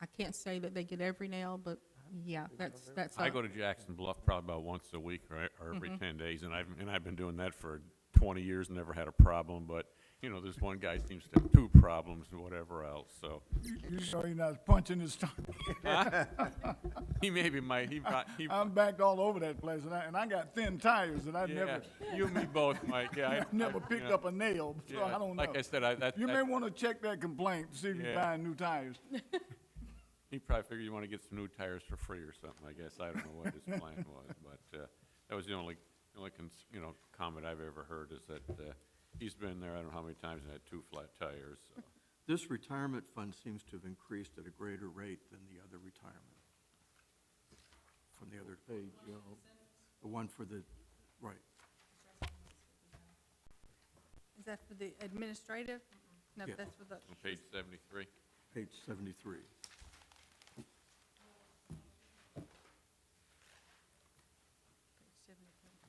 I can't say that they get every nail, but yeah, that's. I go to Jackson Bluff probably about once a week or every 10 days, and I've been doing that for 20 years and never had a problem. But you know, this one guy seems to have 2 problems and whatever else. So You sure you're not punching his stomach? he maybe might. He I'm backed all over that place, and I got thin tires, and I've yeah, never, you and me both, Mike. Yeah, never picked up a nail, so I don't know. Like I said, You may want to check that complaint, to see if you're Yeah. buying new tires. he probably figured you want to get some new tires for free or something. I guess I don't know what his plan was, but that was the only comment I've ever heard is that he's been there I don't know how many times and had 2 flat tires. So. This retirement fund seems to have increased at a greater rate than the other retirement. From the other page, the one for the, right. is that for the administrative? No, Yeah. that's for the, On page 73. Page 73.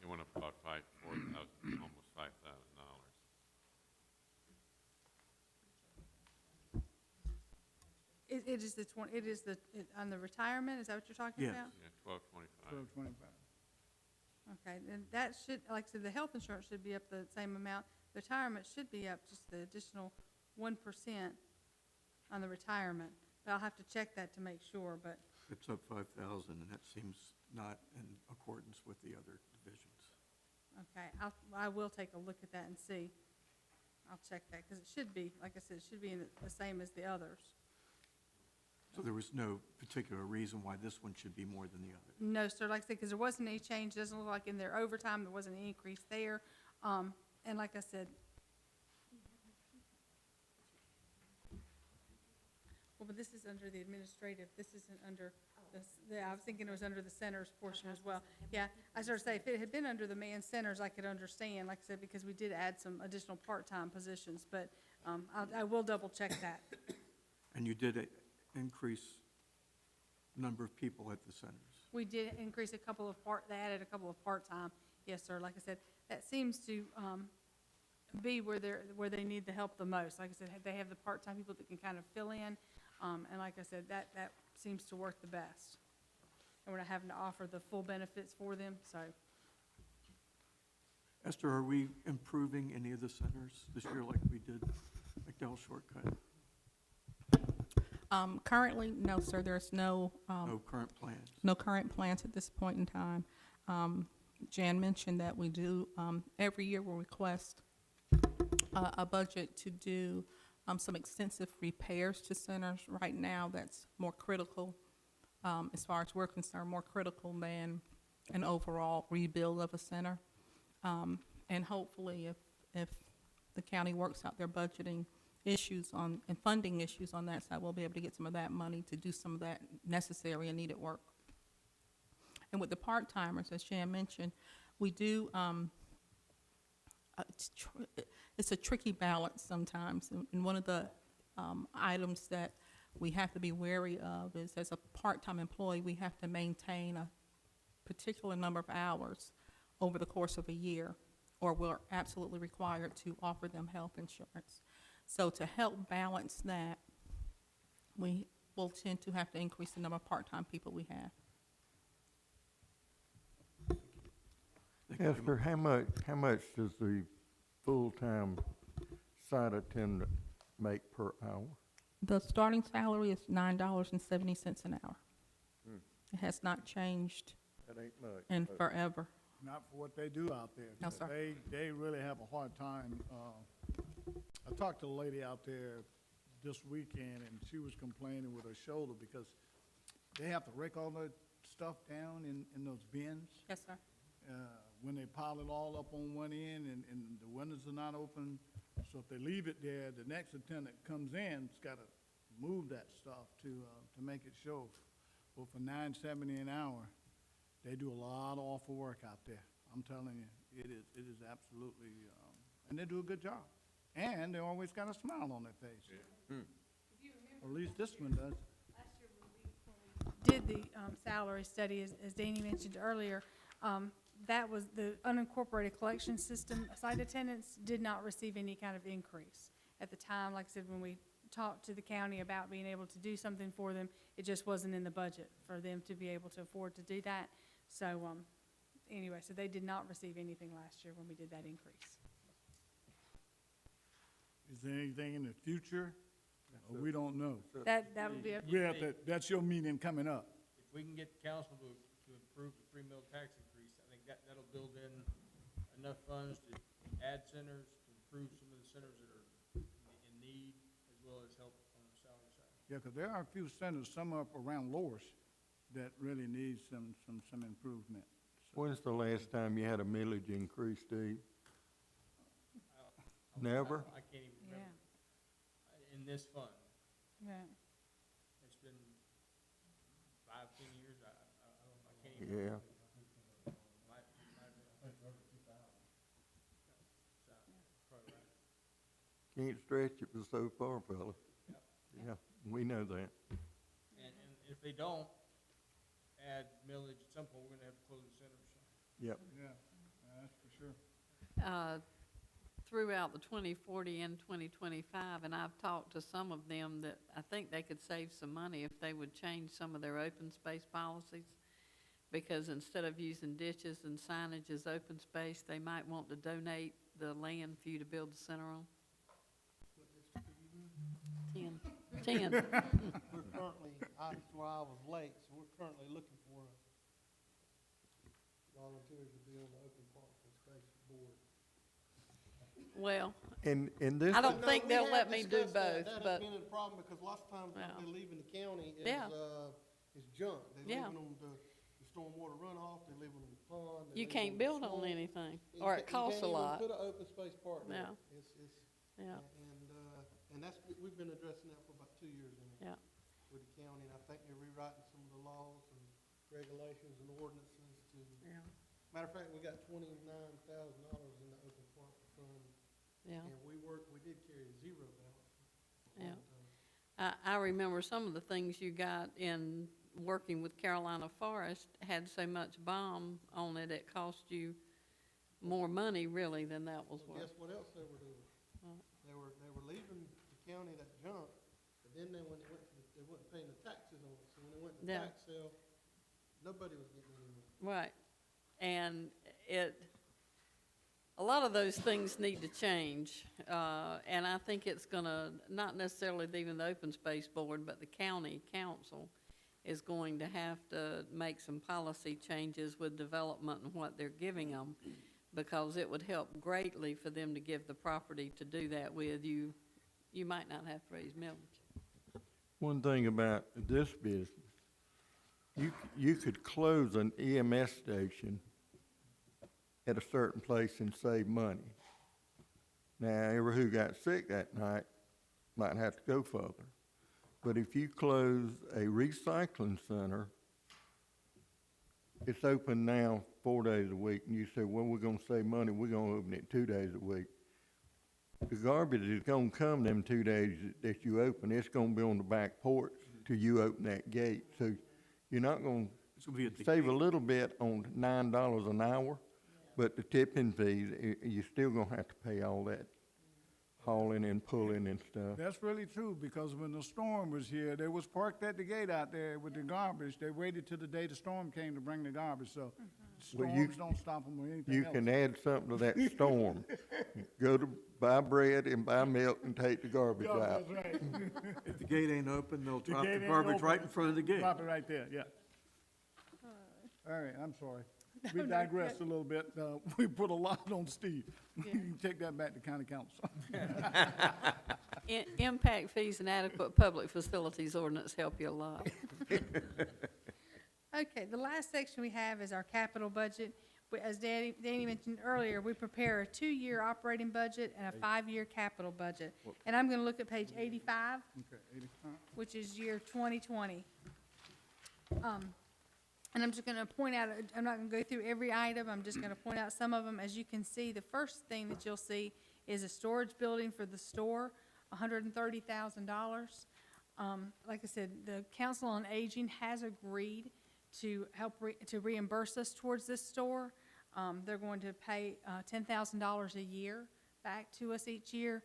It went up about 4,000, almost $5,000. it is the on the retirement, is that what you're talking Yes. about? Yeah, 1225. 1225. Okay, then that should, like I said, the health insurance should be up the same amount. The retirement should be up just the additional 1% on the retirement. But I'll have to check that to make sure, but, It's up 5,000, and that seems not in accordance with the other divisions. okay, I will take a look at that and see. I'll check that, because it should be, like I said, it should be in the same as the others. So there was no particular reason why this one should be more than the other. No, sir, like I said, because there wasn't any change, doesn't look like in their overtime, there wasn't any increase there. And like I said, well, but this is under the administrative, this isn't under, I was thinking it was under the centers portion as well. Yeah, I sort of say, if it had been under the man centers, I could understand, like I said, because we did add some additional part-time positions, but I will double check that. And you did increase number of people at the centers. We did increase they added a couple of part-time, yes, sir, like I said, that seems to be where they need the help the most. Like I said, they have the part-time people that can kind of fill in, and like I said, that seems to work the best. And we're not having to offer the full benefits for them, so. Esther, are we improving any of the centers this year like we did McDowell Shortcut? Currently, no, sir, there's no, No current plans? no current plans at this point in time. Jan mentioned that we do, every year we'll request a budget to do some extensive repairs to centers. Right now, that's more critical, as far as we're concerned, more critical than an overall rebuild of a center. And hopefully, if the county works out their budgeting issues and funding issues on that side, we'll be able to get some of that money to do some of that necessary and needed work. And with the part-timers, as Jan mentioned, we do, it's a tricky balance sometimes. And one of the items that we have to be wary of is, as a part-time employee, we have to maintain a particular number of hours over the course of a year, or we're absolutely required to offer them health insurance. So to help balance that, we will tend to have to increase the number of part-time people we have. Esther, how much does the full-time site attendant make per hour? The starting salary is $9.70 an hour. It has not changed That ain't much. in but- forever. Not for what they do out there. No, sir. They really have a hard time. I talked to a lady out there this weekend, and she was complaining with her shoulder because they have to rake all the stuff down in those bins. Yes, sir. When they pile it all up on one end and the windows are not open. So if they leave it there, the next attendant comes in, has got to move that stuff to make it show. Well, for $9.70 an hour, they do a lot of awful work out there. I'm telling you, it is absolutely, and they do a good job. And they always got a smile on their face. Or at least this one does. Did the salary study, as Danny mentioned earlier, that was the unincorporated collection system. Site attendants did not receive any kind of increase. At the time, like I said, when we talked to the county about being able to do something for them, it just wasn't in the budget for them to be able to afford to do that. So, anyway, so they did not receive anything last year when we did that increase. Is there anything in the future? Or we don't know. That would be, That's your meeting coming up. If we can get the council to approve the 3 mil tax increase, I think that'll build in enough funds to add centers, to improve some of the centers that are in need, as well as help on the salary side. Yeah, because there are a few centers, some up around Loris, that really need some improvement. So- When's the last time you had a millage increase, Steve? Never? I can't even yeah, remember. In this fund, yeah. it's been 5, 10 years, I can't even remember. Yeah. Might have been. So, probably right. Can't stretch it for so far, fella. Yeah, we know that. And if they don't add millage, at some point, we're gonna have to close the centers. Yep. Yeah, that's for sure. Throughout the 2040 and 2025, and I've talked to some of them that I think they could save some money if they would change some of their open space policies. Because instead of using ditches and signage as open space, they might want to donate the land for you to build the center on. 10. We're currently, that's where I was late, so we're currently looking for volunteers to be on the Open Parks and Space Board. Well, And this, I don't No, think we they'll have let me do discussed that. both, That but, has been a problem because lots of times Yeah. what they're leaving the county Yeah. is junk. They're Yeah. leaving them the stormwater runoff, they're leaving them the pond. they're you leaving can't them build the on swamp. anything, You or can't- it costs a lot. You can't even put an open space park there. Yeah. Yeah, And that's, we've been addressing that for about 2 years now. yeah. With the county, and I think they're rewriting some of the laws and regulations and ordinances to, Yeah, matter of fact, we got $29,000 in the open park fund, yeah. and we did carry 0 balance. at Yeah. one time. I remember some of the things you got in working with Carolina Forest had so much bomb on it, it cost you more money really than that was Well, worth. guess what else they were doing? What? They were leaving the county that junk, but then when they went they wasn't paying the taxes on it, so when they went to Yeah. tax sale, nobody was getting any money. Right. And a lot of those things need to change. And I think it's gonna, not necessarily even the Open Space Board, but the county council is going to have to make some policy changes with development and what they're giving them, because it would help greatly for them to give the property to do that with. You might not have to raise millage. one thing about this business, you could close an EMS station at a certain place and save money. Now, everyone who got sick that night might have to go further. But if you close a recycling center, it's open now 4 days a week, and you say, well, we're gonna save money, we're gonna open it 2 days a week. The garbage is gonna come them 2 days that you open, it's gonna be on the back porch till you open that gate. So you're not gonna It's gonna be at the save a gate. little bit on $9 an hour, but the tipping fees, you're still gonna have to pay all that hauling and pulling and stuff. That's really true, because when the storm was here, they was parked at the gate out there with the garbage. They waited till the day the storm came to bring the garbage, so Well, you- storms don't stop them or anything You else. can add something to that storm. Go to buy bread and buy milk and take the garbage Yeah, out. that's right. If the gate ain't open, they'll drop gate the ain't garbage open. right in front of the gate. Drop it right there, yeah. All right, I'm sorry. We no, digressed a little bit. We put a lot on Steve. You can take that back to county council. Impact fees and adequate public facilities ordinance help you a lot. Okay, the last section we have is our capital budget. As Danny mentioned earlier, we prepare a 2-year operating budget and a 5-year capital budget. And I'm gonna look at page 85, Okay, 85. which is year 2020. And I'm just gonna point out, I'm not gonna go through every item, I'm just gonna point out some of them. As you can see, the first thing that you'll see is a storage building for the store, $130,000. Like I said, the Council on Aging has agreed to help to reimburse us towards this store. They're going to pay $10,000 a year back to us each year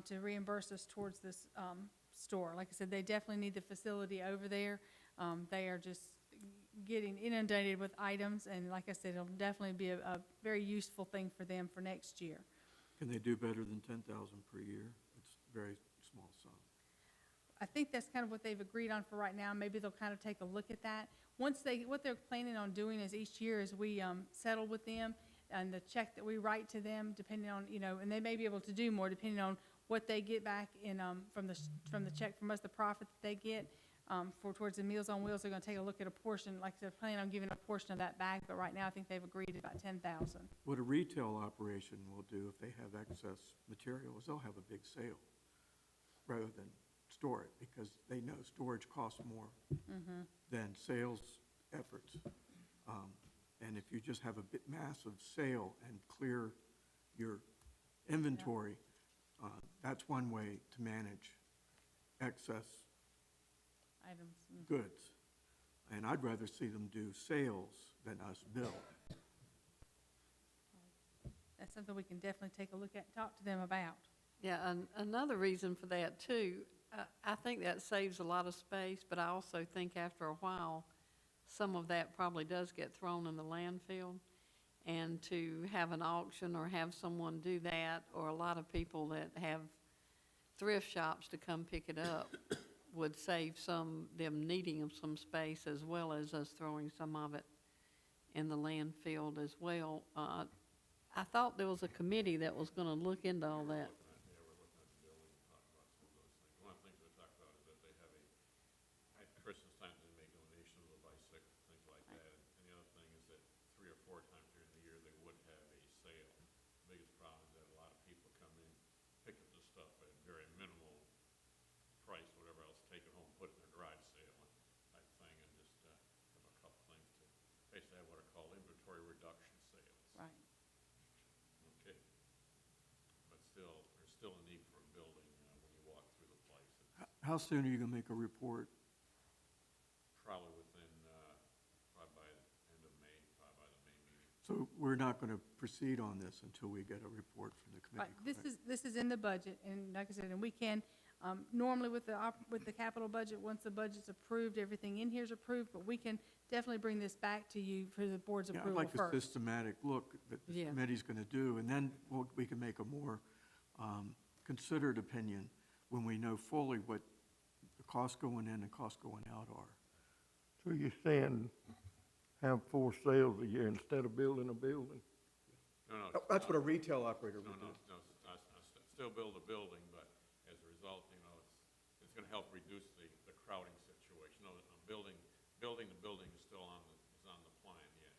to reimburse us towards this store. Like I said, they definitely need the facility over there. They are just getting inundated with items, and like I said, it'll definitely be a very useful thing for them for next year. Can they do better than 10,000 per year? It's a very small sum. I think that's kind of what they've agreed on for right now. Maybe they'll kind of take a look at that. What they're planning on doing is each year as we settle with them, and the check that we write to them, depending on, and they may be able to do more depending on what they get back in, from the check from us, the profit that they get, towards the Meals on Wheels. They're gonna take a look at a portion, like they're planning on giving a portion of that back, but right now I think they've agreed to about 10,000. What a retail operation will do if they have excess material is they'll have a big sale rather than store it, because they know storage costs more than sales efforts. And if you just have a massive sale and clear your inventory, that's one way to manage excess Items. goods. And I'd rather see them do sales than us bill. That's something we can definitely take a look at, talk to them about. Yeah, another reason for that too, I think that saves a lot of space, but I also think after a while, some of that probably does get thrown in the landfill. And to have an auction or have someone do that, or a lot of people that have thrift shops to come pick it up, would save them needing some space, as well as us throwing some of it in the landfill as well. I thought there was a committee that was gonna look into all that. One of the things we talked about is that they have at Christmas time, they make donations of bicycles, things like that. And the other thing is that 3 or 4 times during the year, they would have a sale. The biggest problem is that a lot of people come in, pick up the stuff at very minimal price, whatever else, take it home, put it in their garage sale type thing, and just have a couple things to basically have what are called inventory reduction sales. Right. Okay. But still, there's still a need for a building when you walk through the place. It's How soon are you gonna make a report? probably within, probably by the end of May, probably by the May meeting. So we're not gonna proceed on this until we get a report from the Right, committee, this is in the budget, and like I said, and we can, normally with the capital budget, once the budget's approved, everything in here is approved, but we can definitely bring this back to you for the board's Yeah, I'd approval like a first. systematic look that the Yeah. committee's gonna do, and then we can make a more considered opinion when we know fully what the costs going in and costs going out are. So you're saying have 4 sales a year instead of building a building? No, That's what a retail operator would do. still build a building, but as a result, it's gonna help reduce the crowding situation. Building the building is still on the plan, yes.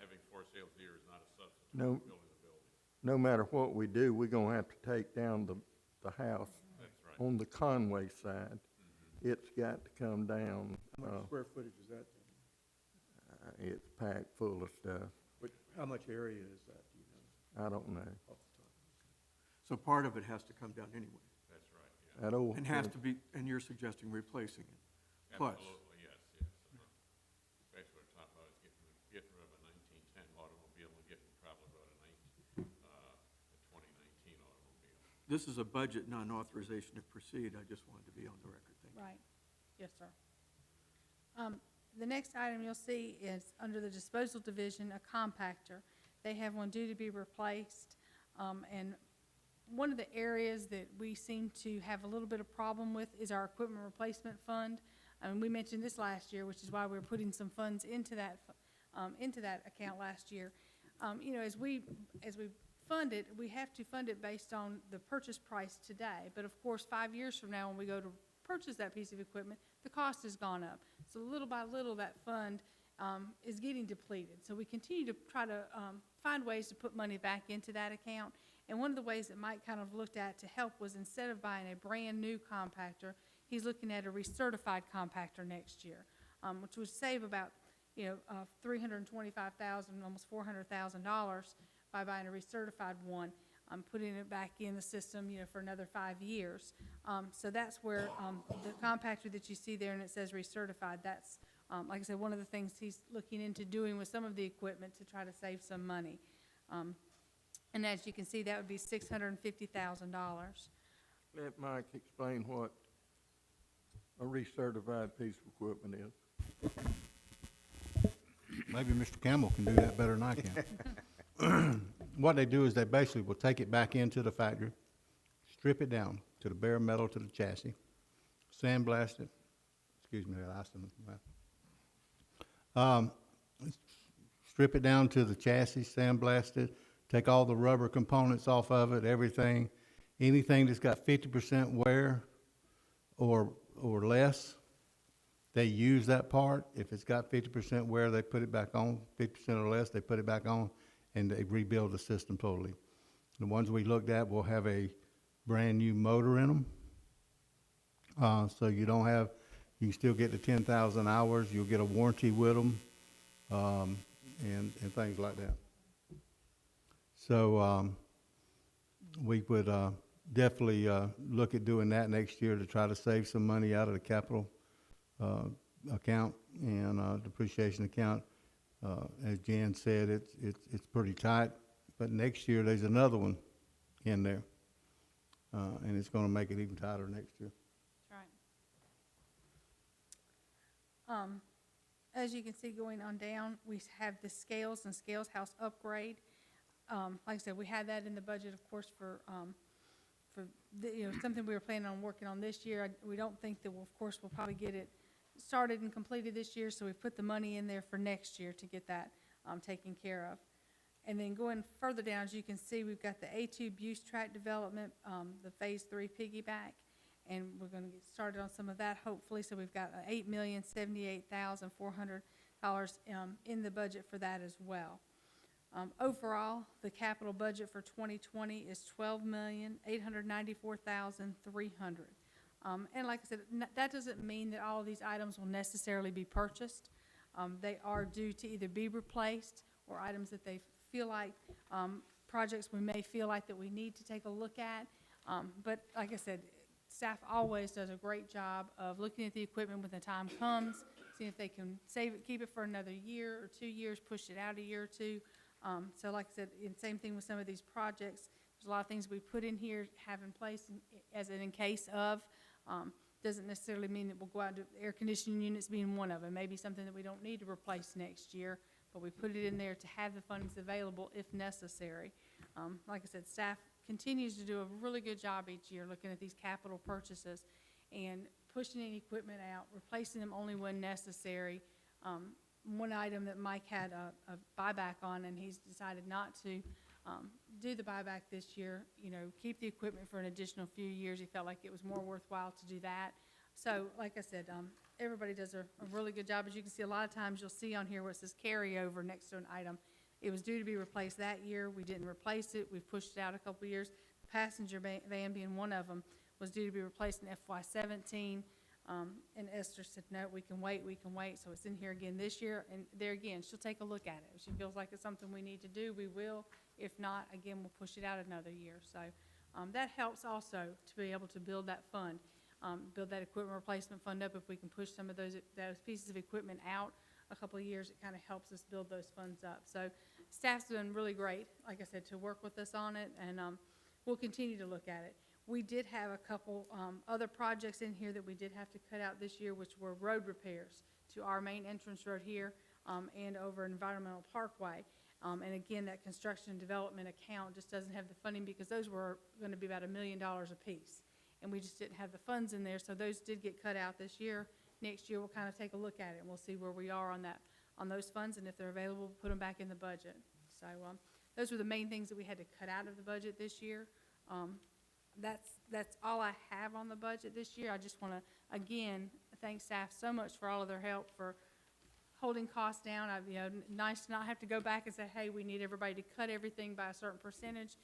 Having 4 sales a year is not a substitute No. for building the building. No matter what we do, we're gonna have to take down the house That's right. on the Conway side. It's got to come down. How much square footage is that? it's packed full of stuff. But how much area is that, do you know, I don't know. off the top? So part of it has to come down anyway, That's right, yeah. That old. and has to be, and you're suggesting replacing it. Plus, Absolutely, yes, yes. Basically, what we're talking about is getting rid of a 1910 automobile and getting probably about a 2019 automobile. this is a budget, non-authorization to proceed. I just wanted to be on the record. Thank you. Right. Yes, sir. The next item you'll see is, under the disposal division, a compactor. They have one due to be replaced. And one of the areas that we seem to have a little bit of problem with is our equipment replacement fund. We mentioned this last year, which is why we're putting some funds into that account last year. You know, as we fund it, we have to fund it based on the purchase price today. But of course, 5 years from now, when we go to purchase that piece of equipment, the cost has gone up. So little by little, that fund is getting depleted. So we continue to try to find ways to put money back into that account. And one of the ways that Mike kind of looked at to help was, instead of buying a brand-new compactor, he's looking at a recertified compactor next year, which would save about, $325,000, almost $400,000 by buying a recertified one. Putting it back in the system, for another 5 years. So that's where the compactor that you see there, and it says recertified, that's, like I said, one of the things he's looking into doing with some of the equipment to try to save some money. And as you can see, that would be $650,000. Let Mike explain what a recertified piece of equipment is. Maybe Mr. Campbell can do that better than I can. What they do is they basically will take it back into the factory, strip it down to the bare metal, to the chassis, sandblast it. Excuse me, I lost them. Strip it down to the chassis, sandblast it, take all the rubber components off of it, everything. Anything that's got 50% wear or less, they use that part. If it's got 50% wear, they put it back on. 50% or less, they put it back on, and they rebuild the system totally. The ones we looked at will have a brand-new motor in them. So you don't have, you can still get the 10,000 hours. You'll get a warranty with them, and things like that. So we would definitely look at doing that next year to try to save some money out of the capital account and depreciation account. As Jan said, it's pretty tight, but next year there's another one in there, and it's going to make it even tighter next year. That's right. As you can see, going on down, we have the scales and scales house upgrade. Like I said, we had that in the budget, of course, for something we were planning on working on this year. We don't think that we'll probably get it started and completed this year, so we put the money in there for next year to get that taken care of. And then going further down, as you can see, we've got the A2 Buse track development, the Phase 3 piggyback, and we're going to get started on some of that hopefully. So we've got $8,078,400 in the budget for that as well. Overall, the capital budget for 2020 is $12,894,300. And like I said, that doesn't mean that all of these items will necessarily be purchased. They are due to either be replaced or items that they feel like, projects we may feel like that we need to take a look at. But like I said, staff always does a great job of looking at the equipment when the time comes, seeing if they can save it, keep it for another year or 2 years, push it out a year or two. So like I said, and same thing with some of these projects. There's a lot of things we put in here, have in place as an in case of. Doesn't necessarily mean that we'll go out to air conditioning units being one of them. Maybe something that we don't need to replace next year, but we put it in there to have the funds available if necessary. Like I said, staff continues to do a really good job each year looking at these capital purchases and pushing any equipment out, replacing them only when necessary. One item that Mike had a buyback on, and he's decided not to do the buyback this year, keep the equipment for an additional few years. He felt like it was more worthwhile to do that. So, like I said, everybody does a really good job. As you can see, a lot of times you'll see on here where it says carryover next to an item. It was due to be replaced that year. We didn't replace it. We've pushed it out a couple of years. The passenger van being one of them was due to be replaced in FY17. And Esther said, no, we can wait, so it's in here again this year, and there again, she'll take a look at it. If she feels like it's something we need to do, we will. If not, again, we'll push it out another year. So, that helps also to be able to build that fund, build that equipment replacement fund up. If we can push some of those pieces of equipment out a couple of years, it kind of helps us build those funds up. So staff's been really great, like I said, to work with us on it, and we'll continue to look at it. We did have a couple other projects in here that we did have to cut out this year, which were road repairs to our main entrance road here and over Environmental Parkway. And again, that construction and development account just doesn't have the funding because those were going to be about $1 million apiece. And we just didn't have the funds in there, so those did get cut out this year. Next year, we'll kind of take a look at it, and we'll see where we are on those funds, and if they're available, we'll put them back in the budget. So those were the main things that we had to cut out of the budget this year. That's all I have on the budget this year. I just want to, again, thank staff so much for all of their help for holding costs down. Nice to not have to go back and say, hey, we need everybody to cut everything by a certain percentage.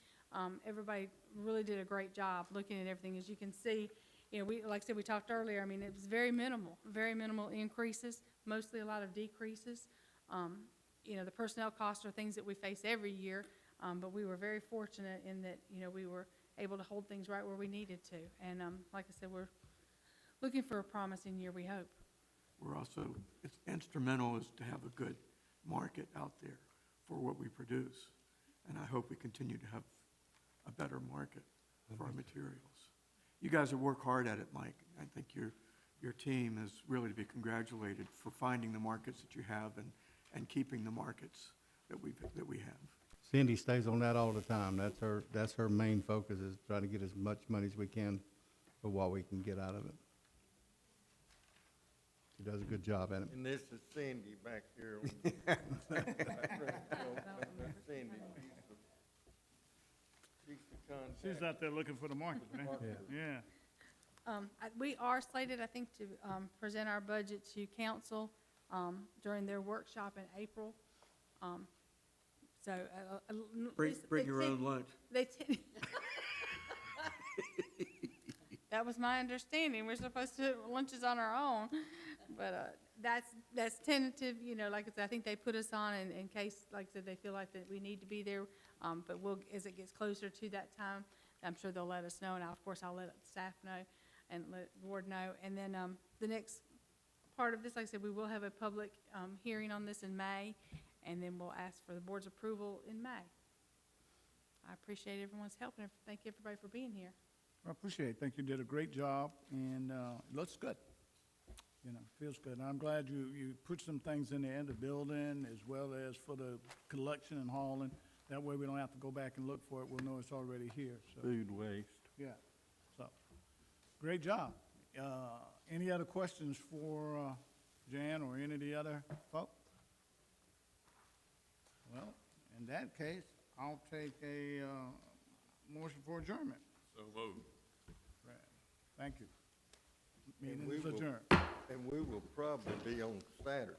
Everybody really did a great job looking at everything. As you can see, like I said, we talked earlier, I mean, it was very minimal increases, mostly a lot of decreases. The personnel costs are things that we face every year, but we were very fortunate in that, we were able to hold things right where we needed to. And like I said, we're looking for a promising year, we hope. We're also, it's instrumental is to have a good market out there for what we produce. And I hope we continue to have a better market for our materials. You guys have worked hard at it, Mike. I think your team is really to be congratulated for finding the markets that you have and keeping the markets that we have. Cindy stays on that all the time. That's her main focus, is try to get as much money as we can for what we can get out of it. She does a good job at it. And this is Cindy back here. Cindy, she's the contact. She's out there looking for the market, man. Yeah. We are slated, I think, to present our budget to council during their workshop in April. Bring your own lunch. That was my understanding. We're supposed to have lunches on our own, but that's tentative. Like I said, I think they put us on in case, like I said, they feel like that we need to be there. But as it gets closer to that time, I'm sure they'll let us know, and of course I'll let the staff know and let the board know. And then the next part of this, like I said, we will have a public hearing on this in May, and then we'll ask for the board's approval in May. I appreciate everyone's help, and thank everybody for being here. I appreciate it. Think you did a great job, and it looks good. Feels good. I'm glad you put some things in there, the building, as well as for the collection and hauling. That way we don't have to go back and look for it. We'll know it's already here, so. Food waste. Yeah, so, great job. Any other questions for Jan or any of the other folks? Well, in that case, I'll take a motion for adjournment. So moved. Thank you. And Meeting we is will- adjourned. And we will probably be on Saturday.